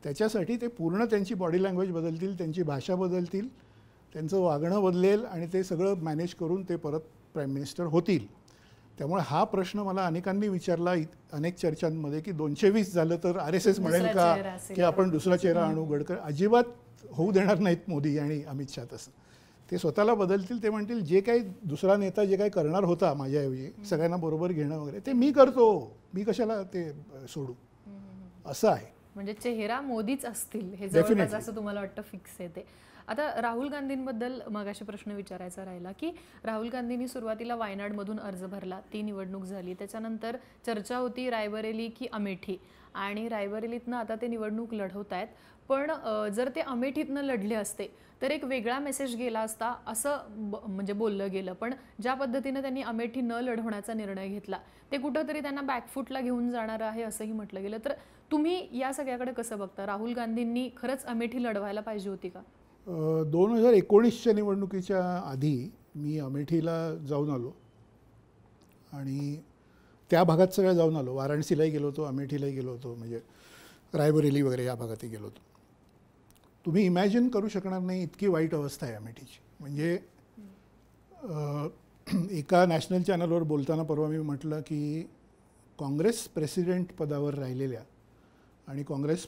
त्याच्यासाठी ते पूर्ण त्यांची बॉडी लँग्वेज बदलतील, त्यांची भाषा बदलतील, त्यांचं वागणं बदलेल आणि ते सगळं मॅनेज करून ते परत प्राईम मिनिस्टर होतील. त्यामुळे हा प्रश्न मला अनेकांनी विचारला अनेक चर्चांमध्ये की 220 झालं तर RSS म्हणेल का की आपण दुसरा चेहरा आणू. गडकरी अजिबात होऊ देणार नाहीत मोदी आणि अमित शाह. तसं ते स्वतःला बदलतील. ते म्हणतील जे काही दुसरा नेता जे काही करणार होता माझ्याऐवजी सगळ्यांना बरोबर घेणं वगैरे ते मी करतो, मी कशाला ते सोडू, असं आहे. म्हणजे चेहरा मोदीच असतील हे जवळपास असं तुम्हाला वाटतं फिक्स आहे ते. आता राहुल गांधींबद्दल मगाशी प्रश्न विचारायचा राहिला की राहुल गांधींनी सुरुवातीला वायनाडमधून अर्ज भरला, ती निवडणूक झाली, त्याच्यानंतर चर्चा होती रायबरेली की अमेठी, आणि रायबरेलीतनं आता ते निवडणूक लढवत आहेत. पण जर ते अमेठीतनं लढले असते तर एक वेगळा मेसेज गेला असता असं म्हणजे बोललं गेलं. पण ज्या पद्धतीनं त्यांनी अमेठी न लढवण्याचा निर्णय घेतला ते कुठंतरी त्यांना बॅकफूटला घेऊन जाणार आहे असंही म्हटलं गेलं. तर तुम्ही या सगळ्याकडे कसं बघता? राहुल गांधींनी खरंच अमेठी लढवायला पाहिजे होती का? 2019च्या निवडणुकीच्या आधी मी अमेठीला जाऊन आलो आणि त्या भागात सगळं जाऊन आलो. वाराणसीलाही गेलो होतो, अमेठीलाही गेलो होतो, म्हणजे रायबरेली वगैरे या भागातही गेलो होतो. तुम्ही इमॅजिन करू शकणार नाही इतकी वाईट अवस्था आहे अमेठीची. म्हणजे एका नॅशनल चॅनलवर बोलताना परवा मी म्हटलं की काँग्रेस प्रेसिडेंट पदावर राहिलेल्या आणि काँग्रेस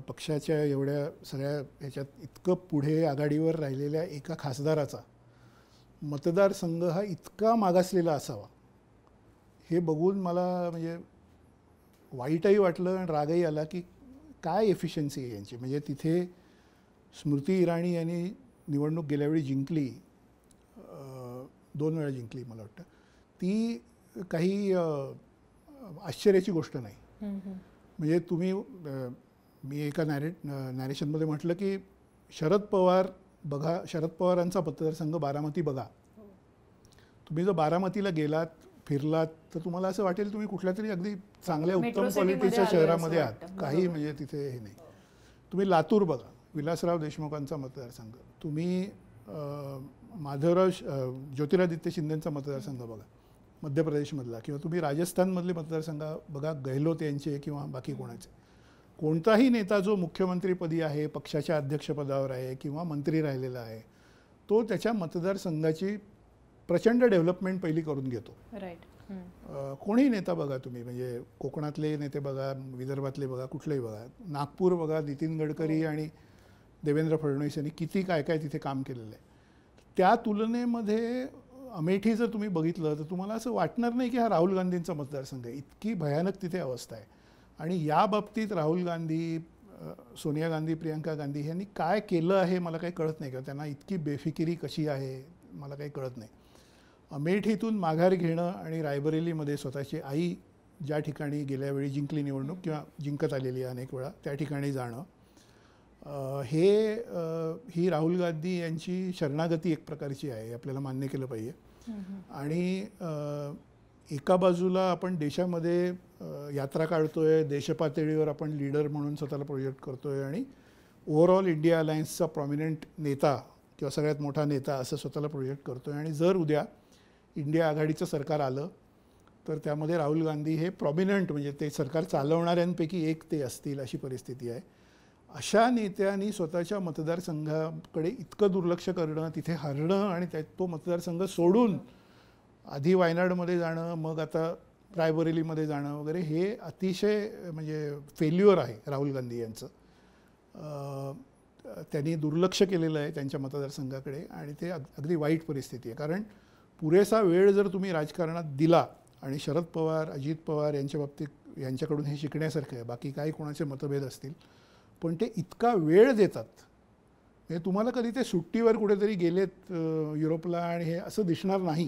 पक्षाच्या एवढ्या सगळ्या ह्याच्यात इतकं पुढे आघाडीवर राहिलेल्या एका खासदाराचा मतदारसंघ हा इतका मागासलेला असावा हे बघून मला म्हणजे वाईटही वाटलं आणि रागही आला की काय एफिशियन्सी आहे यांची. म्हणजे तिथे स्मृती इराणी यांनी निवडणूक गेल्यावेळी जिंकली, 2 वेळा जिंकली मला वाटतं. ती काही आश्चर्याची गोष्ट नाही. म्हणजे तुम्ही मी एका नॅरेशनमध्ये म्हटलं की शरद पवार बघा, शरद पवारांचा मतदारसंघ बारामती बघा. तुम्ही जर बारामतीला गेलात फिरलात तर तुम्हाला असं वाटेल तुम्ही कुठल्या तरी अगदी चांगल्या उत्तम क्वालिटीच्या शहरामध्ये आहात. काही म्हणजे तिथे हे नाही. तुम्ही लातूर बघा, विलासराव देशमुखांचा मतदारसंघ. तुम्ही माधवराव ज्योतिरादित्य शिंदेंचा मतदारसंघ बघा मध्य प्रदेशमधला, किंवा तुम्ही राजस्थानमधले मतदारसंघ बघा, गहलोत यांचे किंवा बाकी कोणाचे. कोणताही नेता जो मुख्यमंत्रीपदी आहे, पक्षाच्या अध्यक्षपदावर आहे किंवा मंत्री राहिलेला आहे, तो त्याच्या मतदारसंघाची प्रचंड डेव्हलपमेंट पहिली करून घेतो. राईट. कोणीही नेता बघा तुम्ही, म्हणजे कोकणातले नेते बघा, विदर्भातले बघा, कुठलेही बघा, नागपूर बघा, नितीन गडकरी आणि देवेंद्र फडणवीस यांनी किती काय काय तिथे काम केलेलं आहे. त्या तुलनेमध्ये अमेठी जर तुम्ही बघितलं तर तुम्हाला असं वाटणार नाही की हा राहुल गांधींचा मतदारसंघ आहे. इतकी भयानक तिथे अवस्था आहे. आणि या बाबतीत राहुल गांधी, सोनिया गांधी, प्रियंका गांधी यांनी काय केलं आहे मला काही कळत नाही, किंवा त्यांना इतकी बेफिकिरी कशी आहे मला काही कळत नाही. अमेठीतून माघार घेणं आणि रायबरेलीमध्ये स्वतःची आई ज्या ठिकाणी गेल्यावेळी जिंकली निवडणूक किंवा जिंकत आलेली आहे अनेक वेळा, त्या ठिकाणी जाणं, ही राहुल गांधी यांची शरणागती एक प्रकारची आहे, आपल्याला मान्य केलं पाहिजे. आणि एका बाजूला आपण देशामध्ये यात्रा काढतोय, देशपातळीवर आपण लीडर म्हणून स्वतःला प्रोजेक्ट करतोय आणि ओव्हरऑल इंडिया अलायन्सचा प्रॉमिनंट नेता किंवा सगळ्यात मोठा नेता असं स्वतःला प्रोजेक्ट करतोय. आणि जर उद्या इंडिया आघाडीचं सरकार आलं तर त्यामध्ये राहुल गांधी हे प्रॉमिनंट, म्हणजे ते सरकार चालवणाऱ्यांपैकी एक ते असतील अशी परिस्थिती आहे. अशा नेत्यांनी स्वतःच्या मतदारसंघाकडे इतकं दुर्लक्ष करणं, तिथे हरणं आणि तो मतदारसंघ सोडून आधी वायनाडमध्ये जाणं, मग आता रायबरेलीमध्ये जाणं वगैरे, हे अतिशय म्हणजे फेल्युअर आहे राहुल गांधी यांचं. त्यांनी दुर्लक्ष केलेलं आहे त्यांच्या मतदारसंघाकडे आणि ते अगदी वाईट परिस्थिती आहे. कारण पुरेसा वेळ जर तुम्ही राजकारणात दिला, आणि शरद पवार, अजित पवार यांच्या बाबतीत यांच्याकडून हे शिकण्यासारखं आहे. बाकी काही कोणाचे मतभेद असतील पण ते इतका वेळ देतात, म्हणजे तुम्हाला कधी ते सुट्टीवर कुठेतरी गेलेत युरोपला आणि हे असं दिसणार नाही.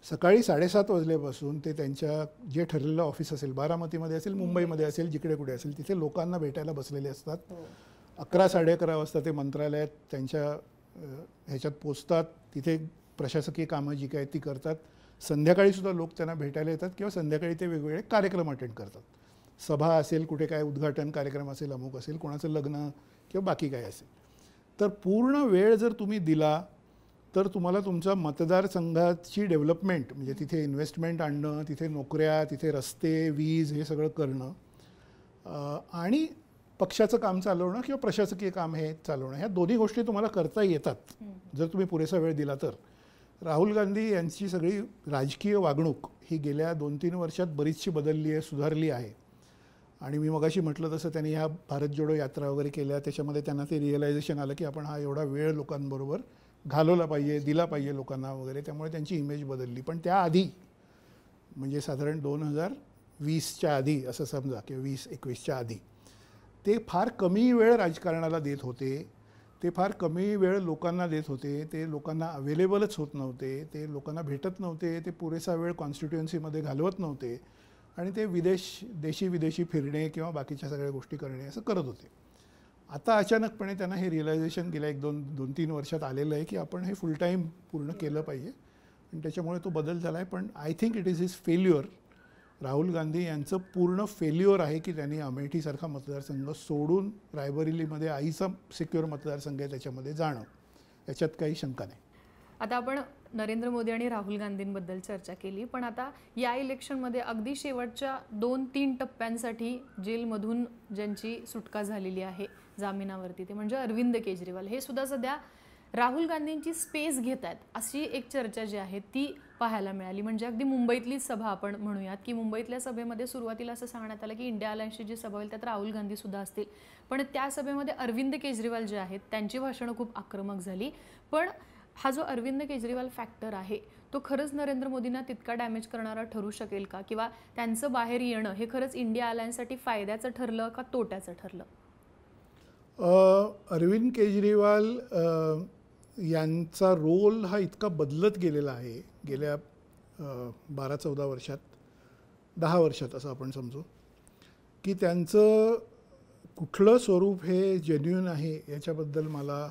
सकाळी 7:30 वाजल्यापासून ते त्यांच्या जे ठरलेलं ऑफिस असेल, बारामतीमध्ये असेल, मुंबईमध्ये असेल, जिकडे कुठे असेल, तिथे लोकांना भेटायला बसलेले असतात. 11, 11:30 वाजता ते मंत्रालयात त्यांच्या ह्याच्यात पोचतात, तिथे प्रशासकीय कामं जी काय ती करतात. संध्याकाळीसुद्धा लोक त्यांना भेटायला येतात किंवा संध्याकाळी ते वेगवेगळे कार्यक्रम अटेंड करतात. सभा असेल, कुठे काय उद्घाटन कार्यक्रम असेल, अमुक असेल, कोणाचं लग्न किंवा बाकी काय असेल. तर पूर्ण वेळ जर तुम्ही दिला तर तुम्हाला तुमच्या मतदारसंघाची डेव्हलपमेंट, म्हणजे तिथे इन्व्हेस्टमेंट आणणं, तिथे नोकऱ्या, तिथे रस्ते, वीज, हे सगळं करणं आणि पक्षाचं काम चालवणं किंवा प्रशासकीय काम हे चालवणं, ह्या दोन्ही गोष्टी तुम्हाला करता येतात जर तुम्ही पुरेसा वेळ दिला तर. राहुल गांधी यांची सगळी राजकीय वागणूक ही गेल्या 2-3 वर्षात बरीचशी बदलली आहे, सुधारली आहे. आणि मी मगाशी म्हटलं तसं त्यांनी ह्या भारत जोडो यात्रा वगैरे केल्या, त्याच्यामध्ये त्यांना ते रिअलायझेशन आलं की आपण हा एवढा वेळ लोकांबरोबर घालवला पाहिजे, दिला पाहिजे लोकांना वगैरे, त्यामुळे त्यांची इमेज बदलली. पण त्याआधी म्हणजे साधारण 2020च्या आधी असं समजा, किंवा 2021च्या आधी ते फार कमी वेळ राजकारणाला देत होते, ते फार कमी वेळ लोकांना देत होते, ते लोकांना अवेलेबलच होत नव्हते, ते लोकांना भेटत नव्हते, ते पुरेसा वेळ कॉन्स्टिट्युएन्सीमध्ये घालवत नव्हते आणि ते देशी विदेशी फिरणे किंवा बाकीच्या सगळ्या गोष्टी करणे असं करत होते. आता अचानकपणे त्यांना हे रिअलायझेशन गेल्या 2-3 वर्षात आलेलं आहे की आपण हे फुल टाईम पूर्ण केलं पाहिजे आणि त्याच्यामुळे तो बदल झाला आहे. पण I think it is his failure. Rahul Gandhi यांचं पूर्ण फेल्युअर आहे की त्यांनी अमेठीसारखा मतदारसंघ सोडून रायबरेलीमध्ये आईचा सिक्युअर मतदारसंघ आहे त्याच्यामध्ये जाणं, याच्यात काही शंका नाही. आता आपण नरेंद्र मोदी आणि राहुल गांधींबद्दल चर्चा केली, पण आता या इलेक्शनमध्ये अगदी शेवटच्या 2-3 टप्प्यांसाठी जेलमधून ज्यांची सुटका झालेली आहे जामिनावरती, ते म्हणजे अरविंद केजरीवाल, हे सुद्धा सध्या राहुल गांधींची स्पेस घेत आहेत अशी एक चर्चा जी आहे ती पाहायला मिळाली. म्हणजे अगदी मुंबईतली सभा आपण म्हणूयात की मुंबईतल्या सभेमध्ये सुरुवातीला असं सांगण्यात आलं की इंडिया अलायन्सची जी सभा होईल त्यात राहुल गांधी सुद्धा असतील, पण त्या सभेमध्ये अरविंद केजरीवाल जे आहेत त्यांची भाषणं खूप आक्रमक झाली. पण हा जो अरविंद केजरीवाल फॅक्टर आहे तो खरंच नरेंद्र मोदींना तितका डॅमेज करणारा ठरू शकेल का, किंवा त्यांचं बाहेर येणं हे खरंच इंडिया अलायन्ससाठी फायद्याचं ठरलं का तोट्याचं ठरलं? अरविंद केजरीवाल यांचा रोल हा इतका बदलत गेलेला आहे गेल्या 12-14 वर्षात, 10 वर्षात असं आपण समजू, की त्यांचं कुठलं स्वरूप हे जेन्युइन आहे याच्याबद्दल मला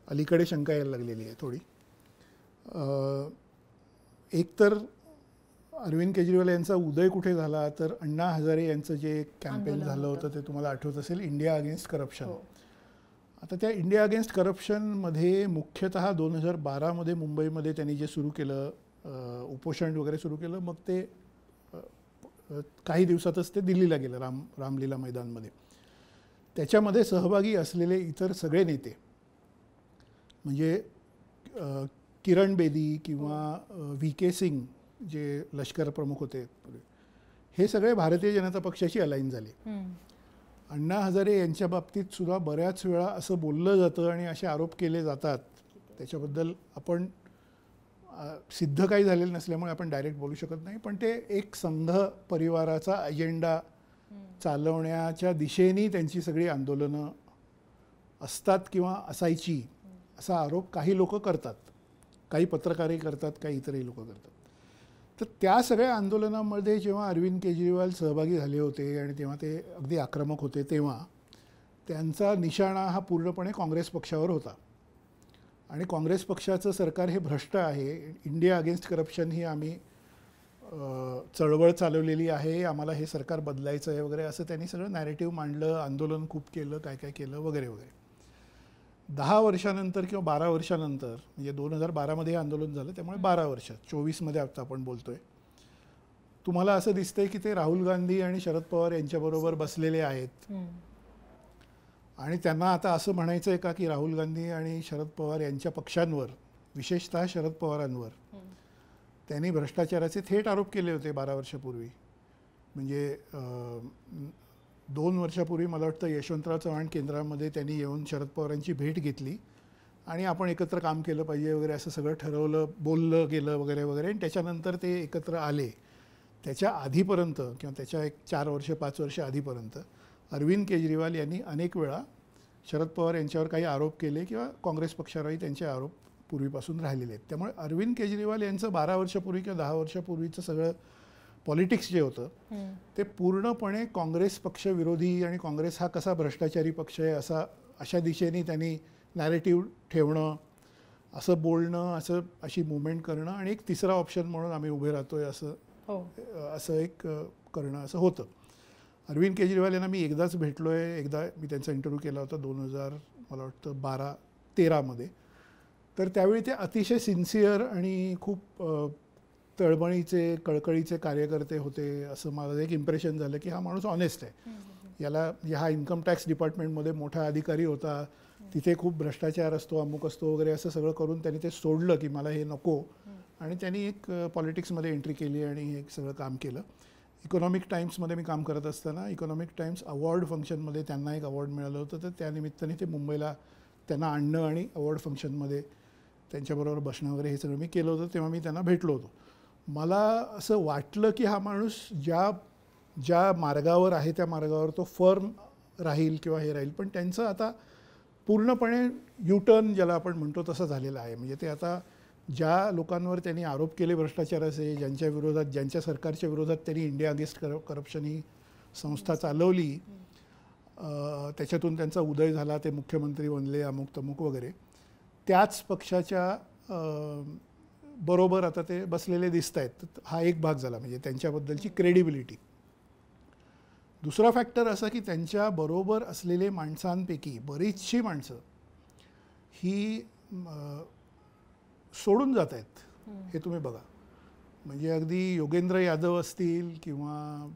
अलीकडे शंका यायला लागलेली आहे थोडी. एकतर अरविंद केजरीवाल यांचा उदय कुठे झाला तर अण्णा हजारे यांचं जे कॅम्पेन झालं होतं ते तुम्हाला आठवत असेल, इंडिया अगेन्स्ट करप्शन. आता त्या इंडिया अगेन्स्ट करप्शनमध्ये मुख्यतः 2012मध्ये मुंबईमध्ये त्यांनी जे सुरू केलं, उपोषण वगैरे सुरू केलं, मग ते काही दिवसातच ते दिल्लीला गेलं, रामलीला मैदानमध्ये. त्याच्यामध्ये सहभागी असलेले इतर सगळे नेते म्हणजे किरण बेदी किंवा व्ही.के. सिंग जे लष्कर प्रमुख होते, हे सगळे भारतीय जनता पक्षाशी अलाइन झाले. अण्णा हजारे यांच्या बाबतीत सुद्धा बऱ्याच वेळा असं बोललं जातं आणि असे आरोप केले जातात, त्याच्याबद्दल आपण सिद्ध काही झालेलं नसल्यामुळे आपण डायरेक्ट बोलू शकत नाही, पण ते एक संघ परिवाराचा अजेंडा चालवण्याच्या दिशेने त्यांची सगळी आंदोलनं असतात किंवा असायची असा आरोप काही लोक करतात, काही पत्रकारही करतात, काही इतरही लोक करतात. तर त्या सगळ्या आंदोलनामध्ये जेव्हा अरविंद केजरीवाल सहभागी झाले होते आणि तेव्हा ते अगदी आक्रमक होते, तेव्हा त्यांचा निशाणा हा पूर्णपणे काँग्रेस पक्षावर होता. आणि काँग्रेस पक्षाचं सरकार हे भ्रष्ट आहे, इंडिया अगेन्स्ट करप्शन ही आम्ही चळवळ चालवलेली आहे, आम्हाला हे सरकार बदलायचं आहे वगैरे असं त्यांनी सगळं नॅरेटिव्ह मांडलं, आंदोलन खूप केलं, काय काय केलं वगैरे वगैरे. 10 वर्षानंतर किंवा 12 वर्षानंतर, म्हणजे 2012मध्ये हे आंदोलन झालं, त्यामुळे 12 वर्षात 24मध्ये आता आपण बोलतोय, तुम्हाला असं दिसतंय की ते राहुल गांधी आणि शरद पवार यांच्याबरोबर बसलेले आहेत. आणि त्यांना आता असं म्हणायचं आहे का की राहुल गांधी आणि शरद पवार यांच्या पक्षांवर, विशेषतः शरद पवारांवर त्यांनी भ्रष्टाचाराचे थेट आरोप केले होते 12 वर्षापूर्वी. म्हणजे 2 वर्षापूर्वी मला वाटतं यशवंतराव चव्हाण केंद्रामध्ये त्यांनी येऊन शरद पवारांची भेट घेतली आणि आपण एकत्र काम केलं पाहिजे वगैरे असं सगळं ठरवलं, बोललं गेलं वगैरे वगैरे, आणि त्याच्यानंतर ते एकत्र आले. त्याच्या आधीपर्यंत किंवा त्याच्या एक 4 वर्ष 5 वर्ष आधीपर्यंत अरविंद केजरीवाल यांनी अनेक वेळा शरद पवार यांच्यावर काही आरोप केले किंवा काँग्रेस पक्षावरही त्यांचे आरोप पूर्वीपासून राहिलेले आहेत. त्यामुळे अरविंद केजरीवाल यांचं 12 वर्षापूर्वी किंवा 10 वर्षापूर्वीचं सगळं पॉलिटिक्स जे होतं ते पूर्णपणे काँग्रेस पक्ष विरोधी आणि काँग्रेस हा कसा भ्रष्टाचारी पक्ष आहे अशा दिशेने त्यांनी नॅरेटिव्ह ठेवणं, असं बोलणं, अशी मुवमेंट करणं, आणि एक तिसरा ऑप्शन म्हणून आम्ही उभे राहतोय असं एक करणं असं होतं. अरविंद केजरीवाल यांना मी एकदाच भेटलो आहे, एकदा मी त्यांचा इंटरव्ह्यू केला होता 2000 मला वाटतं 12-13मध्ये. तर त्यावेळी ते अतिशय सिन्सिअर आणि खूप तळमळीचे कळकळीचे कार्यकर्ते होते, असं मला एक इम्प्रेशन झालं की हा माणूस ऑनेस्ट आहे. याला हा इन्कम टॅक्स डिपार्टमेंटमध्ये मोठा अधिकारी होता, तिथे खूप भ्रष्टाचार असतो, अमुक असतो वगैरे, असं सगळं करून त्यांनी ते सोडलं की मला हे नको, आणि त्यांनी एक पॉलिटिक्समध्ये एंट्री केली आणि हे सगळं काम केलं. इकॉनॉमिक टाइम्समध्ये मी काम करत असताना इकॉनॉमिक टाइम्स अवॉर्ड फंक्शनमध्ये त्यांना एक अवॉर्ड मिळालं होतं, तर त्यानिमित्ताने ते मुंबईला त्यांना आणणं आणि अवॉर्ड फंक्शनमध्ये त्यांच्याबरोबर बसणं वगैरे हे सगळं मी केलं होतं. तेव्हा मी त्यांना भेटलो होतो. मला असं वाटलं की हा माणूस ज्या मार्गावर आहे त्या मार्गावर तो फर्म राहील किंवा हे राहील, पण त्यांचं आता पूर्णपणे युटर्न ज्याला आपण म्हणतो तसं झालेलं आहे. म्हणजे ते आता ज्या लोकांवर त्यांनी आरोप केले भ्रष्टाचाराचे, ज्यांच्या सरकारच्या विरोधात त्यांनी इंडिया अगेन्स्ट करप्शन ही संस्था चालवली, त्याच्यातून त्यांचा उदय झाला, ते मुख्यमंत्री बनले, अमुक तमुक वगैरे, त्याच पक्षाच्या बरोबर आता ते बसलेले दिसत आहेत. हा एक भाग झाला, म्हणजे त्यांच्याबद्दलची क्रेडिबिलिटी. दुसरा फॅक्टर असा की त्यांच्या बरोबर असलेले माणसांपैकी बरीचशी माणसं ही सोडून जात आहेत, हे तुम्ही बघा. म्हणजे अगदी योगेंद्र यादव असतील किंवा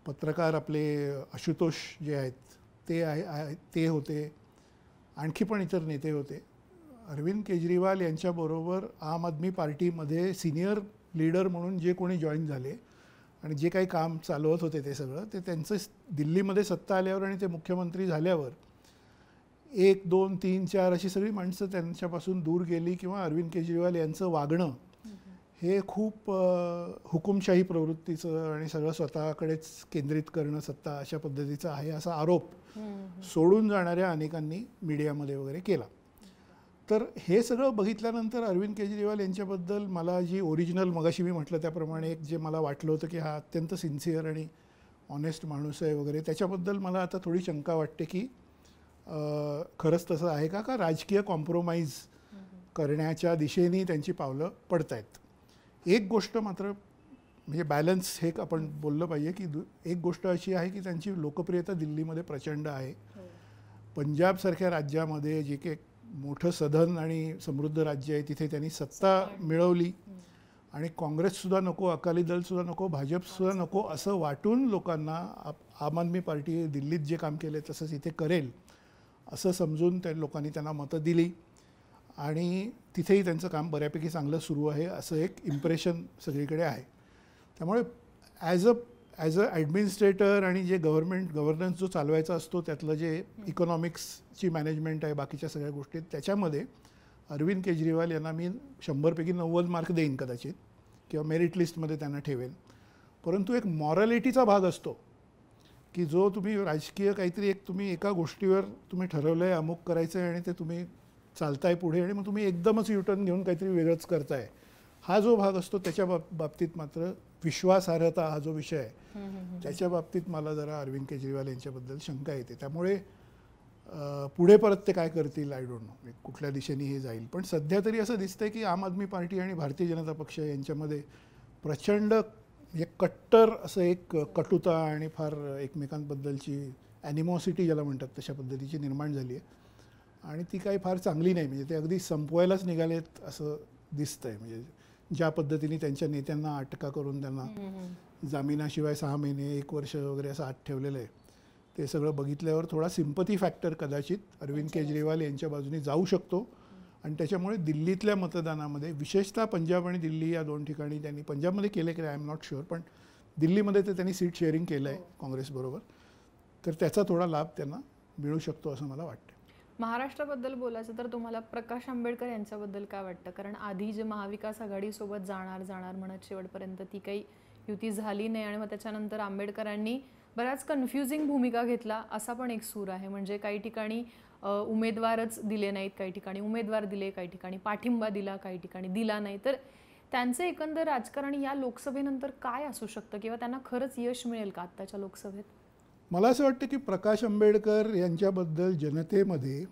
पत्रकार आपले आशुतोष जे आहेत ते होते, आणखी पण इतर नेते होते. अरविंद केजरीवाल यांच्याबरोबर आम आदमी पार्टीमध्ये सिनियर लीडर म्हणून जे कोणी जॉईन झाले आणि जे काही काम चालवत होते ते सगळं, ते त्यांचं दिल्लीमध्ये सत्ता आल्यावर आणि ते मुख्यमंत्री झाल्यावर 1, 2, 3, 4 अशी सगळी माणसं त्यांच्यापासून दूर गेली किंवा अरविंद केजरीवाल यांचं वागणं हे खूप हुकुमशाही प्रवृत्तीचं आणि सगळं स्वतःकडेच केंद्रित करणं सत्ता अशा पद्धतीचा आहे असा आरोप सोडून जाणाऱ्या अनेकांनी मीडियामध्ये वगैरे केला. तर हे सगळं बघितल्यानंतर अरविंद केजरीवाल यांच्याबद्दल मला जी ओरिजिनल मगाशी मी म्हटलं त्याप्रमाणे एक जे मला वाटलं होतं की हा अत्यंत सिन्सिअर आणि ऑनेस्ट माणूस आहे वगैरे, त्याच्याबद्दल मला आता थोडी शंका वाटते की खरंच तसं आहे का राजकीय कॉम्प्रोमाइज करण्याच्या दिशेने त्यांची पावलं पडत आहेत. एक गोष्ट मात्र म्हणजे बॅलन्स हे आपण बोललं पाहिजे की एक गोष्ट अशी आहे की त्यांची लोकप्रियता दिल्लीमध्ये प्रचंड आहे. पंजाबसारख्या राज्यामध्ये जे काही मोठं सधन आणि समृद्ध राज्य आहे तिथे त्यांनी सत्ता मिळवली आणि काँग्रेससुद्धा नको, अकाली दलसुद्धा नको, भाजपसुद्धा नको असं वाटून लोकांना आम आदमी पार्टी दिल्लीत जे काम केलं तसंच इथे करेल असं समजून त्या लोकांनी त्यांना मतं दिली आणि तिथेही त्यांचं काम बऱ्यापैकी चांगलं सुरू आहे असं एक इम्प्रेशन सगळीकडे आहे. त्यामुळे ॲज अ ॲडमिनिस्ट्रेटर आणि जे गव्हर्नन्स जो चालवायचा असतो त्यातलं जे इकॉनॉमिक्सची मॅनेजमेंट आहे बाकीच्या सगळ्या गोष्टी त्याच्यामध्ये अरविंद केजरीवाल यांना मी 100पैकी 90 मार्क देईन कदाचित किंवा मेरिट लिस्टमध्ये त्यांना ठेवेन. परंतु एक मॉरॅलिटीचा भाग असतो की जो तुम्ही राजकीय काहीतरी तुम्ही एका गोष्टीवर तुम्ही ठरवलं आहे अमुक करायचं आहे आणि ते तुम्ही चालताय पुढे आणि मग तुम्ही एकदमच युटर्न घेऊन काहीतरी वेगळंच करताय, हा जो भाग असतो त्याच्या बाबतीत मात्र विश्वासार्हता हा जो विषय आहे त्याच्या बाबतीत मला जरा अरविंद केजरीवाल यांच्याबद्दल शंका येते. त्यामुळे पुढे परत ते काय करतील आय डोंट नो, कुठल्या दिशेने हे जाईल. पण सध्या तरी असं दिसतंय की आम आदमी पार्टी आणि भारतीय जनता पक्ष यांच्यामध्ये प्रचंड एक कट्टर असं एक कटुता आणि फार एकमेकांबद्दलची ॲनिमॉसिटी ज्याला म्हणतात तशा पद्धतीची निर्माण झाली आहे आणि ती काही फार चांगली नाही. म्हणजे ते अगदी संपवायलाच निघालेत असं दिसतंय. म्हणजे ज्या पद्धतीने त्यांच्या नेत्यांना अटका करून त्यांना जामिनाशिवाय 6 महिने 1 वर्ष वगैरे असं आत ठेवलेलं आहे, ते सगळं बघितल्यावर थोडा सिम्पथी फॅक्टर कदाचित अरविंद केजरीवाल यांच्या बाजूने जाऊ शकतो आणि त्याच्यामुळे दिल्लीतल्या मतदानामध्ये विशेषतः पंजाब आणि दिल्ली या 2 ठिकाणी त्यांनी पंजाबमध्ये केलं की आय एम नॉट शुअर पण दिल्लीमध्ये तर त्यांनी सीट शेअरिंग केलं आहे काँग्रेसबरोबर, तर त्याचा थोडा लाभ त्यांना मिळू शकतो असं मला वाटतं. महाराष्ट्राबद्दल बोलायचं तर तुम्हाला प्रकाश आंबेडकर यांच्याबद्दल काय वाटतं? कारण आधी जे महाविकास आघाडीसोबत जाणार म्हणत शेवटपर्यंत ती काही युती झाली नाही आणि मग त्याच्यानंतर आंबेडकरांनी बऱ्याच कन्फ्युजिंग भूमिका घेतला असा पण एक सूर आहे. म्हणजे काही ठिकाणी उमेदवारच दिले नाहीत, काही ठिकाणी उमेदवार दिले, काही ठिकाणी पाठिंबा दिला, काही ठिकाणी दिला नाही. तर त्यांचं एकंदर राजकारण या लोकसभेनंतर काय असू शकतं किंवा त्यांना खरंच यश मिळेल का आत्ताच्या लोकसभेत? मला असं वाटतं की प्रकाश आंबेडकर यांच्याबद्दल जनतेमध्ये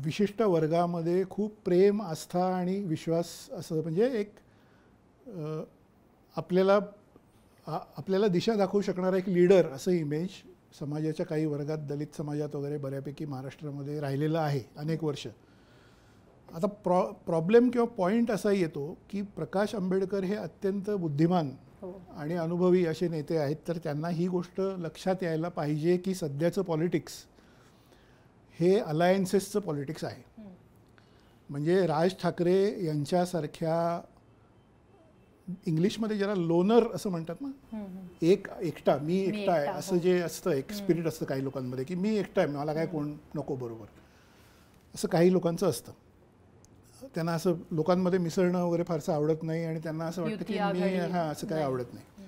विशिष्ट वर्गामध्ये खूप प्रेम, आस्था आणि विश्वास असं म्हणजे एक आपल्याला दिशा दाखवू शकणारा एक लीडर असं इमेज समाजाच्या काही वर्गात, दलित समाजात वगैरे बऱ्यापैकी महाराष्ट्रामध्ये राहिलेलं आहे अनेक वर्ष. आता प्रॉब्लेम किंवा पॉईंट असा येतो की प्रकाश आंबेडकर हे अत्यंत बुद्धिमान आणि अनुभवी असे नेते आहेत, तर त्यांना ही गोष्ट लक्षात यायला पाहिजे की सध्याचं पॉलिटिक्स हे अलायन्सेसचं पॉलिटिक्स आहे. म्हणजे राज ठाकरे यांच्यासारख्या इंग्लिशमध्ये ज्याला लोनर असं म्हणतात ना, एकटा मी एकटा आहे असं जे असतं एक स्पिरिट असतं काही लोकांमध्ये की मी एकटा आहे, मला काय कोण नको बरोबर, असं काही लोकांचं असतं. त्यांना असं लोकांमध्ये मिसळणं वगैरे फारसं आवडत नाही आणि त्यांना असं वाटतं की मी असं काही आवडत नाही.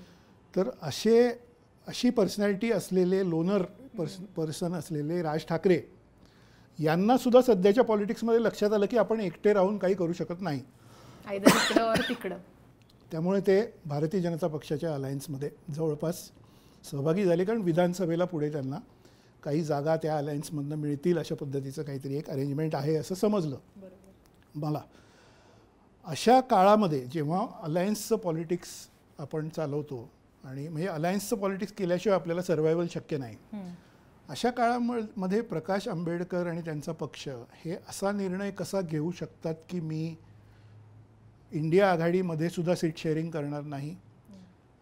तर अशी पर्सनॅलिटी असलेले लोनर पर्सन असलेले राज ठाकरे यांना सुद्धा सध्याच्या पॉलिटिक्समध्ये लक्षात आलं की आपण एकटे राहून काही करू शकत नाही, तिकडं. त्यामुळे ते भारतीय जनता पक्षाच्या अलायन्समध्ये जवळपास सहभागी झाले. कारण विधानसभेला पुढे त्यांना काही जागा त्या अलायन्समधनं मिळतील अशा पद्धतीचं काहीतरी एक अरेंजमेंट आहे असं समजलं मला. अशा काळामध्ये जेव्हा अलायन्सचं पॉलिटिक्स आपण चालवतो आणि म्हणजे अलायन्सचं पॉलिटिक्स केल्याशिवाय आपल्याला सर्व्हायवल शक्य नाही, अशा काळामध्ये प्रकाश आंबेडकर आणि त्यांचा पक्ष हे असा निर्णय कसा घेऊ शकतात की मी इंडिया आघाडीमध्ये सुद्धा सीट शेअरिंग करणार नाही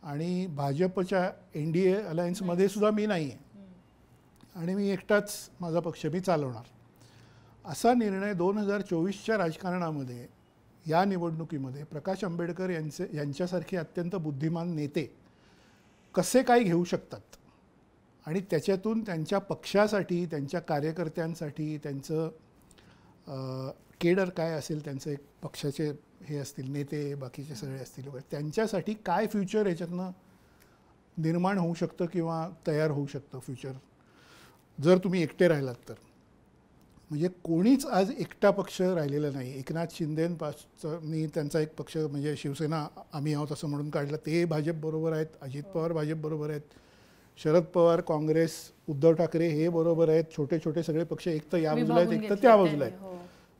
आणि भाजपच्या NDA अलायन्समध्ये सुद्धा मी नाही आहे आणि मी एकटाच माझा पक्ष मी चालवणार, असा निर्णय 2024च्या राजकारणामध्ये या निवडणुकीमध्ये प्रकाश आंबेडकर यांच्यासारखे अत्यंत बुद्धिमान नेते कसे काय घेऊ शकतात आणि त्याच्यातून त्यांच्या पक्षासाठी, त्यांच्या कार्यकर्त्यांसाठी, त्यांचं केडर काय असेल, त्यांचं एक पक्षाचे हे असतील नेते, बाकीचे सगळे असतील वगैरे, त्यांच्यासाठी काय फ्युचर याच्यातनं निर्माण होऊ शकतं किंवा तयार होऊ शकतं फ्युचर जर तुम्ही एकटे राहिलात तर. म्हणजे कोणीच आज एकटा पक्ष राहिलेला नाही. एकनाथ शिंदेंपासून त्यांचा एक पक्ष म्हणजे शिवसेना आम्ही आहोत असं म्हणून काढलं, ते भाजपबरोबर आहेत, अजित पवार भाजपबरोबर आहेत, शरद पवार काँग्रेस, उद्धव ठाकरे हे बरोबर आहेत, छोटे छोटे सगळे पक्ष एक तर या बाजूला आहेत एक तर त्या बाजूला आहेत.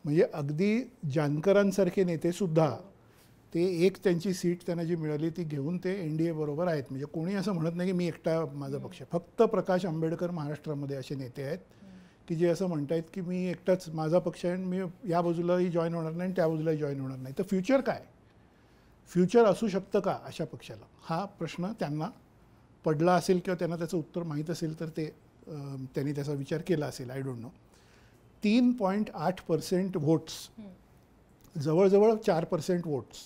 म्हणजे अगदी जानकरांसारखे नेतेसुद्धा ते एक त्यांची सीट त्यांना जी मिळाली ती घेऊन ते NDA बरोबर आहेत. म्हणजे कोणी असं म्हणत नाही की मी एकटा माझा पक्ष. फक्त प्रकाश आंबेडकर महाराष्ट्रामध्ये असे नेते आहेत की जे असं म्हणत आहेत की मी एकटाच माझा पक्ष आहे आणि मी या बाजूलाही जॉईन होणार नाही आणि त्या बाजूलाही जॉईन होणार नाही. तर फ्युचर काय, फ्युचर असू शकतं का अशा पक्षाला, हा प्रश्न त्यांना पडला असेल किंवा त्यांना त्याचं उत्तर माहीत असेल तर ते त्यांनी त्याचा विचार केला असेल. I don't no. 3.8% वोट्स, जवळजवळ 4% वोट्स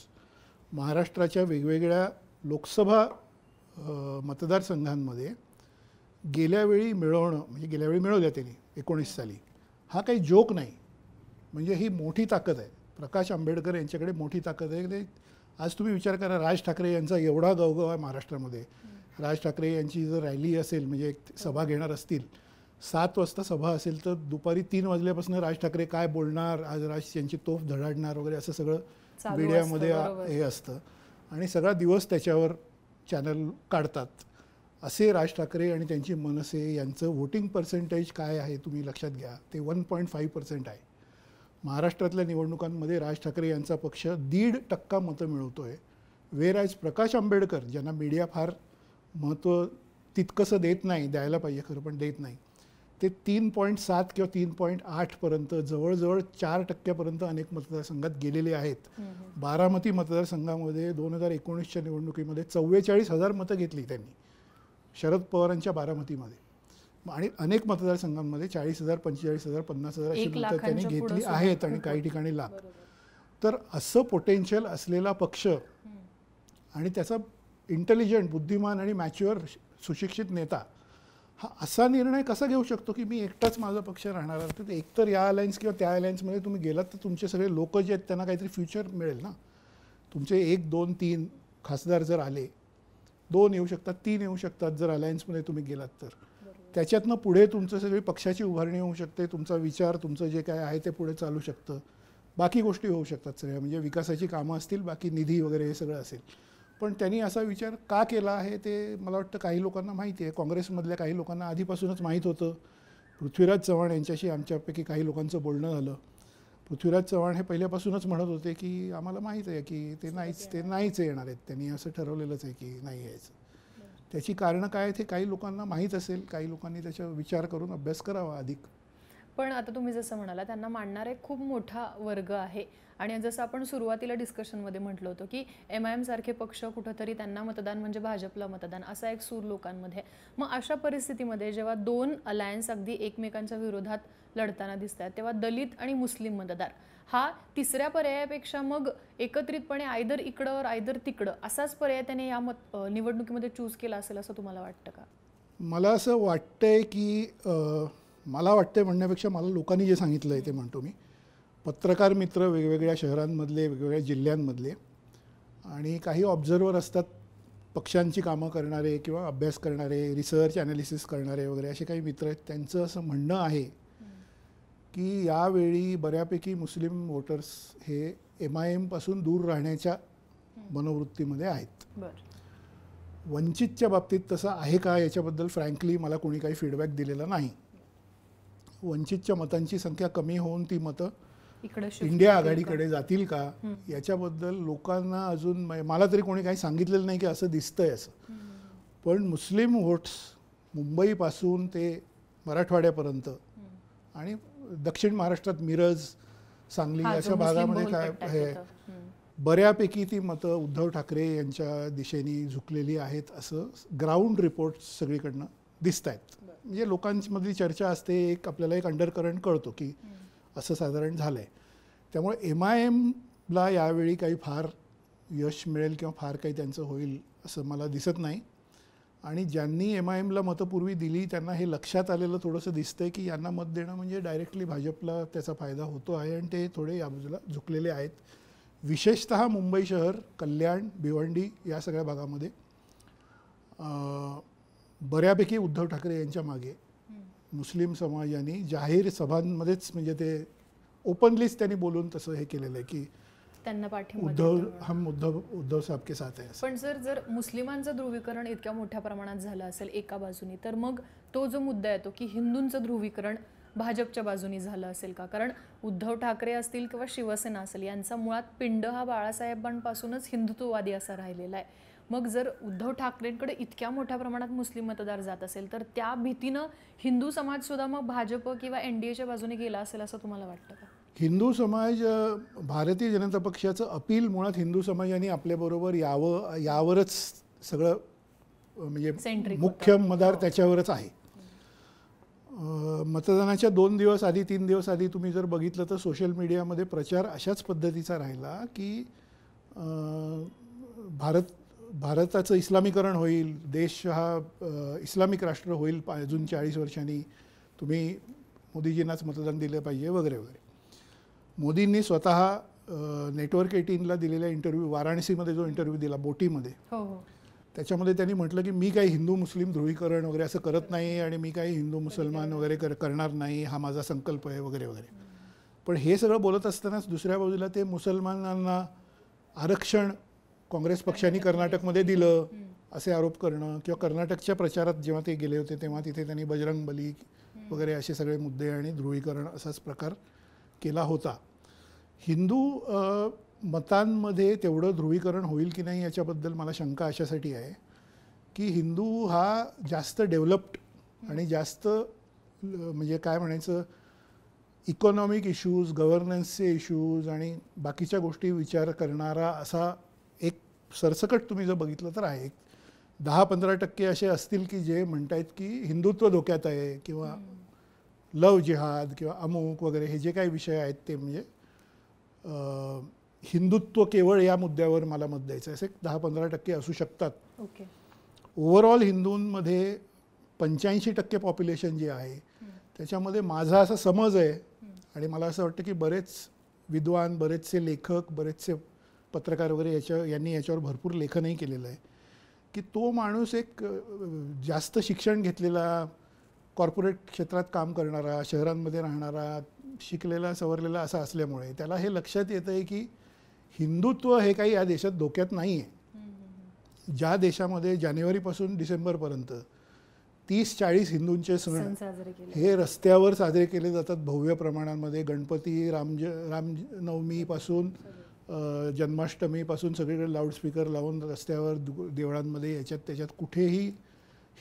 महाराष्ट्राच्या वेगवेगळ्या लोकसभा मतदारसंघांमध्ये गेल्यावेळी मिळवणं, म्हणजे गेल्यावेळी मिळवल्या त्यांनी 19 साली, हा काही जोक नाही. म्हणजे ही मोठी ताकद आहे. प्रकाश आंबेडकर यांच्याकडे मोठी ताकद आहे. आज तुम्ही विचार करा, राज ठाकरे यांचा एवढा गवगव आहे महाराष्ट्रामध्ये. राज ठाकरे यांची जर रॅली असेल, म्हणजे एक सभा घेणार असतील, 7 वाजता सभा असेल तर दुपारी 3 वाजल्यापासून राज ठाकरे काय बोलणार, आज राज यांची तोफ धडाडणार वगैरे असं सगळं मीडियामध्ये हे असतं आणि सगळा दिवस त्याच्यावर चॅनल काढतात. असे राज ठाकरे आणि त्यांची मनसे यांचं वोटिंग पर्सेंटेज काय आहे तुम्ही लक्षात घ्या. ते 1.5% आहे. महाराष्ट्रातल्या निवडणुकांमध्ये राज ठाकरे यांचा पक्ष 1.5% मतं मिळवतो आहे. वेअरएज प्रकाश आंबेडकर, ज्यांना मीडिया फार महत्त्व तितकंसं देत नाही, द्यायला पाहिजे खरं पण देत नाही, ते 3.7 किंवा 3.8पर्यंत, जवळजवळ 4% अनेक मतदारसंघात गेलेले आहेत. बारामती मतदारसंघामध्ये 2019च्या निवडणुकीमध्ये 44,000 मतं घेतली त्यांनी शरद पवारांच्या बारामतीमध्ये. आणि अनेक मतदारसंघांमध्ये 40,000, 45,000, 50,000 अशी मतं त्यांनी घेतली आहेत आणि काही ठिकाणी लाख. तर असं पोटेन्शियल असलेला पक्ष आणि त्याचा इंटेलिजंट, बुद्धिमान आणि मॅच्युअर सुशिक्षित नेता हा असा निर्णय कसा घेऊ शकतो की मी एकटाच माझा पक्ष राहणार आहे. तर एकतर या अलायन्स किंवा त्या अलायन्समध्ये तुम्ही गेलात तर तुमचे सगळे लोक जे आहेत त्यांना काहीतरी फ्युचर मिळेल ना. तुमचे 1, 2, 3 खासदार जर आले, 2 येऊ शकतात, 3 येऊ शकतात जर अलायन्समध्ये तुम्ही गेलात तर. त्याच्यातनं पुढे तुमचं सगळी पक्षाची उभारणी होऊ शकते, तुमचा विचार, तुमचं जे काय आहे ते पुढे चालू शकतं, बाकी गोष्टी होऊ शकतात सगळ्या. म्हणजे विकासाची कामं असतील, बाकी निधी वगैरे हे सगळं असेल. पण त्यांनी असा विचार का केला आहे ते मला वाटतं काही लोकांना माहिती आहे. काँग्रेसमधल्या काही लोकांना आधीपासूनच माहीत होतं. पृथ्वीराज चव्हाण यांच्याशी आमच्यापैकी काही लोकांचं बोलणं झालं. पृथ्वीराज चव्हाण हे पहिल्यापासूनच म्हणत होते की आम्हाला माहीत आहे की ते नाहीच येणार आहेत. त्यांनी असं ठरवलेलंच आहे की नाही यायचं. त्याची कारणं काय आहेत हे काही लोकांना माहीत असेल, काही लोकांनी त्याच्यावर विचार करून अभ्यास करावा अधिक. पण आता तुम्ही जसं म्हणाला त्यांना मांडणारा एक खूप मोठा वर्ग आहे आणि जसं आपण सुरुवातीला डिस्कशनमध्ये म्हटलं होतं की MIM सारखे पक्ष कुठंतरी त्यांना मतदान म्हणजे भाजपला मतदान असा एक सूर लोकांमध्ये. मग अशा परिस्थितीमध्ये जेव्हा 2 अलायन्स अगदी एकमेकांच्या विरोधात लढताना दिसत आहेत तेव्हा दलित आणि मुस्लिम मतदार हा तिसऱ्या पर्यायापेक्षा मग एकत्रितपणे आयदर इकडं आयदर तिकडं असाच पर्याय त्याने या निवडणुकीमध्ये चूज केला असेल असं तुम्हाला वाटतं का? मला असं वाटतंय की मला वाटतंय म्हणण्यापेक्षा मला लोकांनी जे सांगितलं आहे ते म्हणतो मी. पत्रकार मित्र वेगवेगळ्या शहरांमधले, वेगवेगळ्या जिल्ह्यांमधले आणि काही ऑब्झर्वर असतात, पक्षांची कामं करणारे किंवा अभ्यास करणारे, रिसर्च ॲनालिसिस करणारे वगैरे असे काही मित्र आहेत. त्यांचं असं म्हणणं आहे की यावेळी बऱ्यापैकी मुस्लिम वोटर्स हे MIM पासून दूर राहण्याच्या मनोवृत्तीमध्ये आहेत. वंचितच्या बाबतीत तसं आहे का याच्याबद्दल फ्रँकली मला कोणी काही फीडबॅक दिलेला नाही. वंचितच्या मतांची संख्या कमी होऊन ती मतं इंडिया आघाडीकडे जातील का याच्याबद्दल लोकांना अजून, मला तरी कोणी काही सांगितलेलं नाही की असं दिसतंय असं. पण मुस्लिम वोट्स मुंबईपासून ते मराठवाड्यापर्यंत आणि दक्षिण महाराष्ट्रात मिरज, सांगली अशा भागामध्ये काय आहे बऱ्यापैकी ती मतं उद्धव ठाकरे यांच्या दिशेने झुकलेली आहेत असं ग्राउंड रिपोर्ट्स सगळीकडनं दिसत आहेत. म्हणजे लोकांमधली चर्चा असते, एक आपल्याला एक अंडरकरंट कळतो की असं साधारण झालं आहे. त्यामुळे MIMला यावेळी काही फार यश मिळेल किंवा फार काही त्यांचं होईल असं मला दिसत नाही. आणि ज्यांनी MIMला मतं पूर्वी दिली त्यांना हे लक्षात आलेलं थोडंसं दिसतंय की यांना मत देणं म्हणजे डायरेक्टली भाजपला त्याचा फायदा होतो आहे आणि ते थोडे या बाजूला झुकलेले आहेत. विशेषतः मुंबई शहर, कल्याण, भिवंडी या सगळ्या भागामध्ये बऱ्यापैकी उद्धव ठाकरे यांच्या मागे मुस्लिम समाजाने जाहीर सभांमध्येच म्हणजे ते ओपनलीच त्यांनी बोलून तसं हे केलेलं आहे की त्यांना पाठिंबा उद्धव साहब के साथ आहे. पण जर मुस्लिमांचं ध्रुवीकरण इतक्या मोठ्या प्रमाणात झालं असेल एका बाजूनी, तर मग तो जो मुद्दा येतो की हिंदूंचं ध्रुवीकरण भाजपच्या बाजूनी झालं असेल का? कारण उद्धव ठाकरे असतील किंवा शिवसेना असेल यांचा मुळात पिंड हा बाळासाहेबांपासूनच हिंदुत्ववादी असा राहिलेला आहे. मग जर उद्धव ठाकरेंकडे इतक्या मोठ्या प्रमाणात मुस्लिम मतदार जात असेल तर त्या भीतीनं हिंदू समाज सुद्धा मग भाजप किंवा NDAच्या बाजूने गेला असेल असं तुम्हाला वाटतं का? हिंदू समाज, भारतीय जनता पक्षाचं अपील मुळात हिंदू समाजाने आपल्याबरोबर यावं यावरच सगळं म्हणजे मुख्य मदार त्याच्यावरच आहे. मतदानाच्या 2 दिवस आधी 3 दिवस आधी तुम्ही जर बघितलं तर सोशल मीडियामध्ये प्रचार अशाच पद्धतीचा राहिला की भारताचं इस्लामीकरण होईल, देश हा इस्लामिक राष्ट्र होईल अजून 40 वर्षांनी, तुम्ही मोदीजींनाच मतदान दिलं पाहिजे वगैरे वगैरे. मोदींनी स्वतः नेटवर्क 18ला दिलेल्या इंटरव्ह्यू, वाराणसीमध्ये जो इंटरव्ह्यू दिला बोटीमध्ये, त्याच्यामध्ये त्यांनी म्हटलं की मी काही हिंदू मुस्लिम ध्रुवीकरण वगैरे असं करत नाही आणि मी काही हिंदू मुसलमान वगैरे करणार नाही, हा माझा संकल्प आहे वगैरे वगैरे. पण हे सगळं बोलत असतानाच दुसऱ्या बाजूला ते मुसलमानांना आरक्षण काँग्रेस पक्षाने कर्नाटकमध्ये दिलं असे आरोप करणं, किंवा कर्नाटकच्या प्रचारात जेव्हा ते गेले होते तेव्हा तिथे त्यांनी बजरंगबली वगैरे असे सगळे मुद्दे आणि ध्रुवीकरण असाच प्रकार केला होता. हिंदू मतांमध्ये तेवढं ध्रुवीकरण होईल की नाही याच्याबद्दल मला शंका अशासाठी आहे की हिंदू हा जास्त डेव्हलप्ड आणि जास्त म्हणजे काय म्हणायचं इकॉनॉमिक इश्यूज, गव्हर्नन्सचे इश्यूज आणि बाकीच्या गोष्टी विचार करणारा असा एक सरसकट तुम्ही जर बघितलं तर आहे. 10-15% असे असतील की जे म्हणतायत की हिंदुत्व धोक्यात आहे किंवा लव जिहाद किंवा अमुक वगैरे हे जे काही विषय आहेत ते म्हणजे हिंदुत्व केवळ या मुद्द्यावर मला मत द्यायचं असे 10-15% असू शकतात. ओव्हरऑल हिंदूंमध्ये 85% पॉप्युलेशन जे आहे त्याच्यामध्ये माझा असा समज आहे आणि मला असं वाटतं की बरेच विद्वान, बरेचसे लेखक, बरेचसे पत्रकार वगैरे यांनी याच्यावर भरपूर लेखनही केलेलं आहे की तो माणूस एक जास्त शिक्षण घेतलेला, कॉर्पोरेट क्षेत्रात काम करणारा, शहरांमध्ये राहणारा, शिकलेला सवरलेला असा असल्यामुळे त्याला हे लक्षात येतं आहे की हिंदुत्व हे काही या देशात धोक्यात नाही आहे. ज्या देशामध्ये जानेवारीपासून डिसेंबरपर्यंत 30-40 हिंदूंचे सण हे रस्त्यावर साजरे केले जातात भव्य प्रमाणामध्ये. गणपती, रामनवमीपासून जन्माष्टमीपासून सगळीकडे लाऊडस्पीकर लावून रस्त्यावर, देवळांमध्ये, याच्यात त्याच्यात कुठेही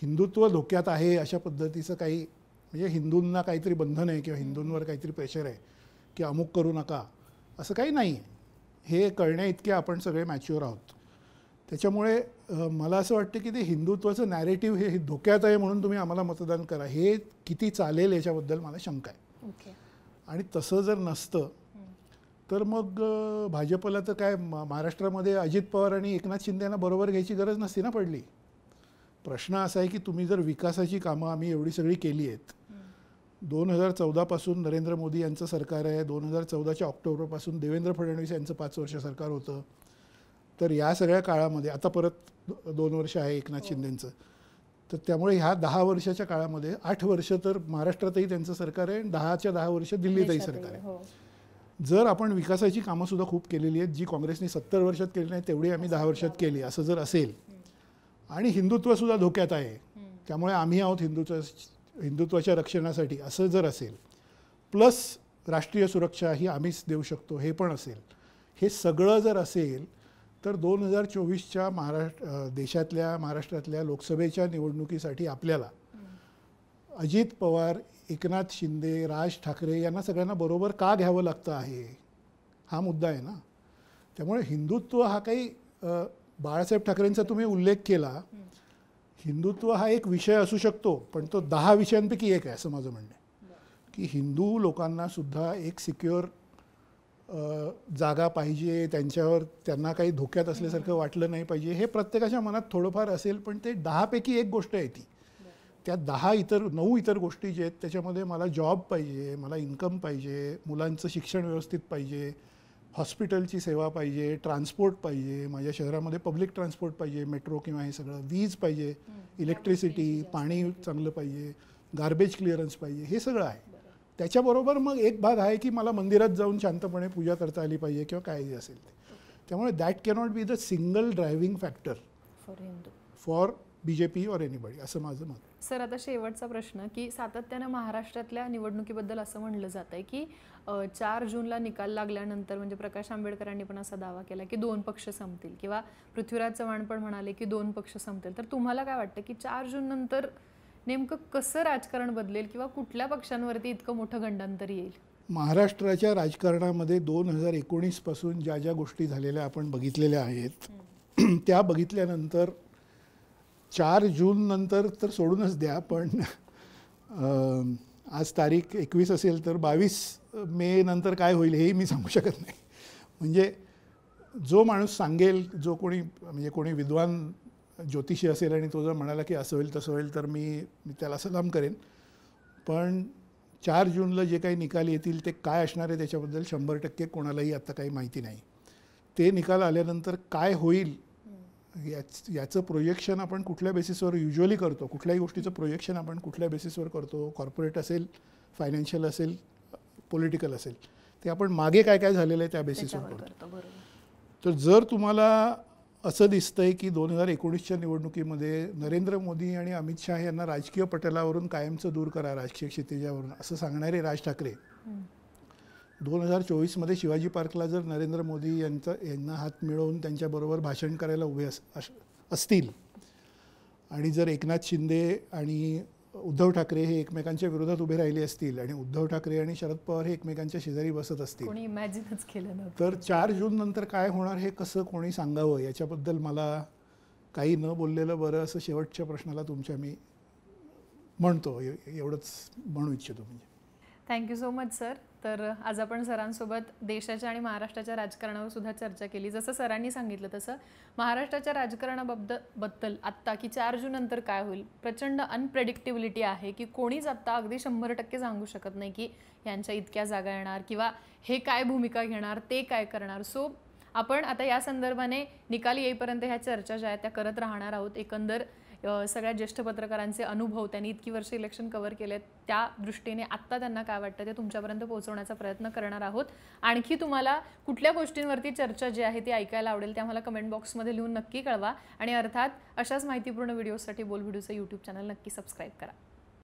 हिंदुत्व धोक्यात आहे अशा पद्धतीचं काही म्हणजे हिंदूंना काहीतरी बंधन आहे किंवा हिंदूंवर काहीतरी प्रेशर आहे की अमुक करू नका असं काही नाही आहे. हे कळण्या इतके आपण सगळे मॅच्युअर आहोत. त्याच्यामुळे मला असं वाटतं की ते हिंदुत्वाचं नॅरेटिव्ह हे धोक्यात आहे म्हणून तुम्ही आम्हाला मतदान करा हे किती चालेल याच्याबद्दल मला शंका आहे. आणि तसं जर नसतं तर मग भाजपला तर काय महाराष्ट्रामध्ये अजित पवार आणि एकनाथ शिंदेना बरोबर घ्यायची गरज नसती ना पडली. प्रश्न असा आहे की तुम्ही जर विकासाची कामं आम्ही एवढी सगळी केली आहेत, 2014पासून नरेंद्र मोदी यांचं सरकार आहे, 2014च्या ऑक्टोबरपासून देवेंद्र फडणवीस यांचं 5 वर्ष सरकार होतं, तर या सगळ्या काळामध्ये आता परत 2 वर्ष आहे एकनाथ शिंदेंचं, तर त्यामुळे ह्या 10 वर्षाच्या काळामध्ये 8 वर्ष तर महाराष्ट्रातही त्यांचं सरकार आहे आणि 10च्या 10 वर्ष दिल्लीतही सरकार आहे. जर आपण विकासाची कामंसुद्धा खूप केलेली आहेत जी काँग्रेसने 70 वर्षात केली नाही तेवढी आम्ही 10 वर्षात केली असं जर असेल आणि हिंदुत्वसुद्धा धोक्यात आहे त्यामुळे आम्ही आहोत हिंदुत्वाच्या रक्षणासाठी असं जर असेल, प्लस राष्ट्रीय सुरक्षा ही आम्हीच देऊ शकतो हे पण असेल, हे सगळं जर असेल तर 2024च्या महाराष्ट्रातल्या लोकसभेच्या निवडणुकीसाठी आपल्याला अजित पवार, एकनाथ शिंदे, राज ठाकरे यांना सगळ्यांना बरोबर का घ्यावं लागतं आहे हा मुद्दा आहे ना. त्यामुळे हिंदुत्व हा काही बाळासाहेब ठाकरेंचा तुम्ही उल्लेख केला, हिंदुत्व हा एक विषय असू शकतो, पण तो 10 विषयांपैकी एक आहे असं माझं म्हणणं आहे. की हिंदू लोकांना सुद्धा एक सिक्युअर जागा पाहिजे, त्यांना काही धोक्यात असल्यासारखं वाटलं नाही पाहिजे, हे प्रत्येकाच्या मनात थोडंफार असेल. पण ते 10 पैकी एक गोष्ट आहे ती. त्या 9 इतर गोष्टी जे आहेत त्याच्यामध्ये मला जॉब पाहिजे, मला इन्कम पाहिजे, मुलांचं शिक्षण व्यवस्थित पाहिजे, हॉस्पिटलची सेवा पाहिजे, ट्रान्सपोर्ट पाहिजे, माझ्या शहरामध्ये पब्लिक ट्रान्सपोर्ट पाहिजे, मेट्रो किंवा हे सगळं, वीज पाहिजे, इलेक्ट्रिसिटी, पाणी चांगलं पाहिजे, गार्बेज क्लिअरन्स पाहिजे, हे सगळं आहे. त्याच्याबरोबर मग एक भाग आहे की मला मंदिरात जाऊन शांतपणे पूजा करता आली पाहिजे किंवा काय जे असेल ते. त्यामुळे that cannot be the single driving factor for BJP और एनीबडी, असं माझं मत. सर, आता शेवटचा प्रश्न की सातत्यानं महाराष्ट्रातल्या निवडणुकीबद्दल असं म्हणलं जात आहे की 4 जूनला निकाल लागल्यानंतर म्हणजे प्रकाश आंबेडकरांनी पण असा दावा केला की 2 पक्ष संपतील, किंवा पृथ्वीराज चव्हाण पण म्हणाले की 2 पक्ष संपतील. तर तुम्हाला काय वाटतं की 4 जून नंतर नेमकं कसं राजकारण बदलेल किंवा कुठल्या पक्षांवरती इतकं मोठं गंडांतर येईल? महाराष्ट्राच्या राजकारणामध्ये 2019 पासून ज्या ज्या गोष्टी झालेल्या आपण बघितलेल्या आहेत त्या बघितल्यानंतर 4 जून नंतर तर सोडूनच द्या, पण आज तारीख 21 असेल तर 22 मे नंतर काय होईल हेही मी सांगू शकत नाही. म्हणजे जो माणूस सांगेल, जो कोणी विद्वान ज्योतिषी असेल आणि तो जर म्हणाला की असं होईल तसं होईल तर मी त्याला सलाम करेन. पण 4 जूनला जे काही निकाल येतील ते काय असणार आहे त्याच्याबद्दल 100% कोणालाही आता काही माहिती नाही. ते निकाल आल्यानंतर काय होईल याचं प्रोजेक्शन आपण कुठल्या बेसिसवर युज्युअली करतो, कुठल्याही गोष्टीचं प्रोजेक्शन आपण कुठल्या बेसिसवर करतो, कॉर्पोरेट असेल, फायनान्शियल असेल, पॉलिटिकल असेल, ते आपण मागे काय काय झालेलं आहे त्या बेसिसवर करतो. तर जर तुम्हाला असं दिसतंय की 2019च्या निवडणुकीमध्ये नरेंद्र मोदी आणि अमित शहा यांना राजकीय पटलावरून कायमचं दूर करा, राजकीय क्षितिजावरून, असं सांगणारे राज ठाकरे 2024मध्ये शिवाजी पार्कला जर नरेंद्र मोदी यांना हात मिळवून त्यांच्याबरोबर भाषण करायला उभे असतील आणि जर एकनाथ शिंदे आणि उद्धव ठाकरे हे एकमेकांच्या विरोधात उभे राहिले असतील आणि उद्धव ठाकरे आणि शरद पवार हे एकमेकांच्या शेजारी बसत असतील, कोणी इमॅजिनच केलं नव्हतं. तर 4 जून नंतर काय होणार हे कसं कोणी सांगावं याच्याबद्दल मला काही न बोललेलं बरं, असं शेवटच्या प्रश्नाला तुमच्या मी म्हणतो, एवढंच म्हणू इच्छितो. म्हणजे थँक्यू सो मच सर. तर आज आपण सरांसोबत देशाच्या आणि महाराष्ट्राच्या राजकारणावर सुद्धा चर्चा केली. जसं सरांनी सांगितलं तसं महाराष्ट्राच्या राजकारणाबद्दल आत्ता की 4 जून नंतर काय होईल, प्रचंड अनप्रेडिक्टिबिलिटी आहे की कोणीच आत्ता अगदी 100% सांगू शकत नाही की यांच्या इतक्या जागा येणार किंवा हे काय भूमिका घेणार, ते काय करणार. सो आपण आता या संदर्भाने निकाल येईपर्यंत ह्या चर्चा ज्या आहेत त्या करत राहणार आहोत. एकंदर सगळ्या ज्येष्ठ पत्रकारांचे अनुभव, त्यांनी इतकी वर्ष इलेक्शन कव्हर केलेत, त्या दृष्टीने आत्ता त्यांना काय वाटतं ते तुमच्यापर्यंत पोहोचवण्याचा प्रयत्न करणार आहोत. आणखी तुम्हाला कुठल्या गोष्टींवरती चर्चा जी आहे ती ऐकायला आवडेल ते आम्हाला कमेंट बॉक्समध्ये लिहून नक्की कळवा. आणि अर्थात अशाच माहितीपूर्ण व्हिडिओसाठी बोल व्हिडिओचं यूट्यूब चॅनल नक्की सबस्क्राईब करा.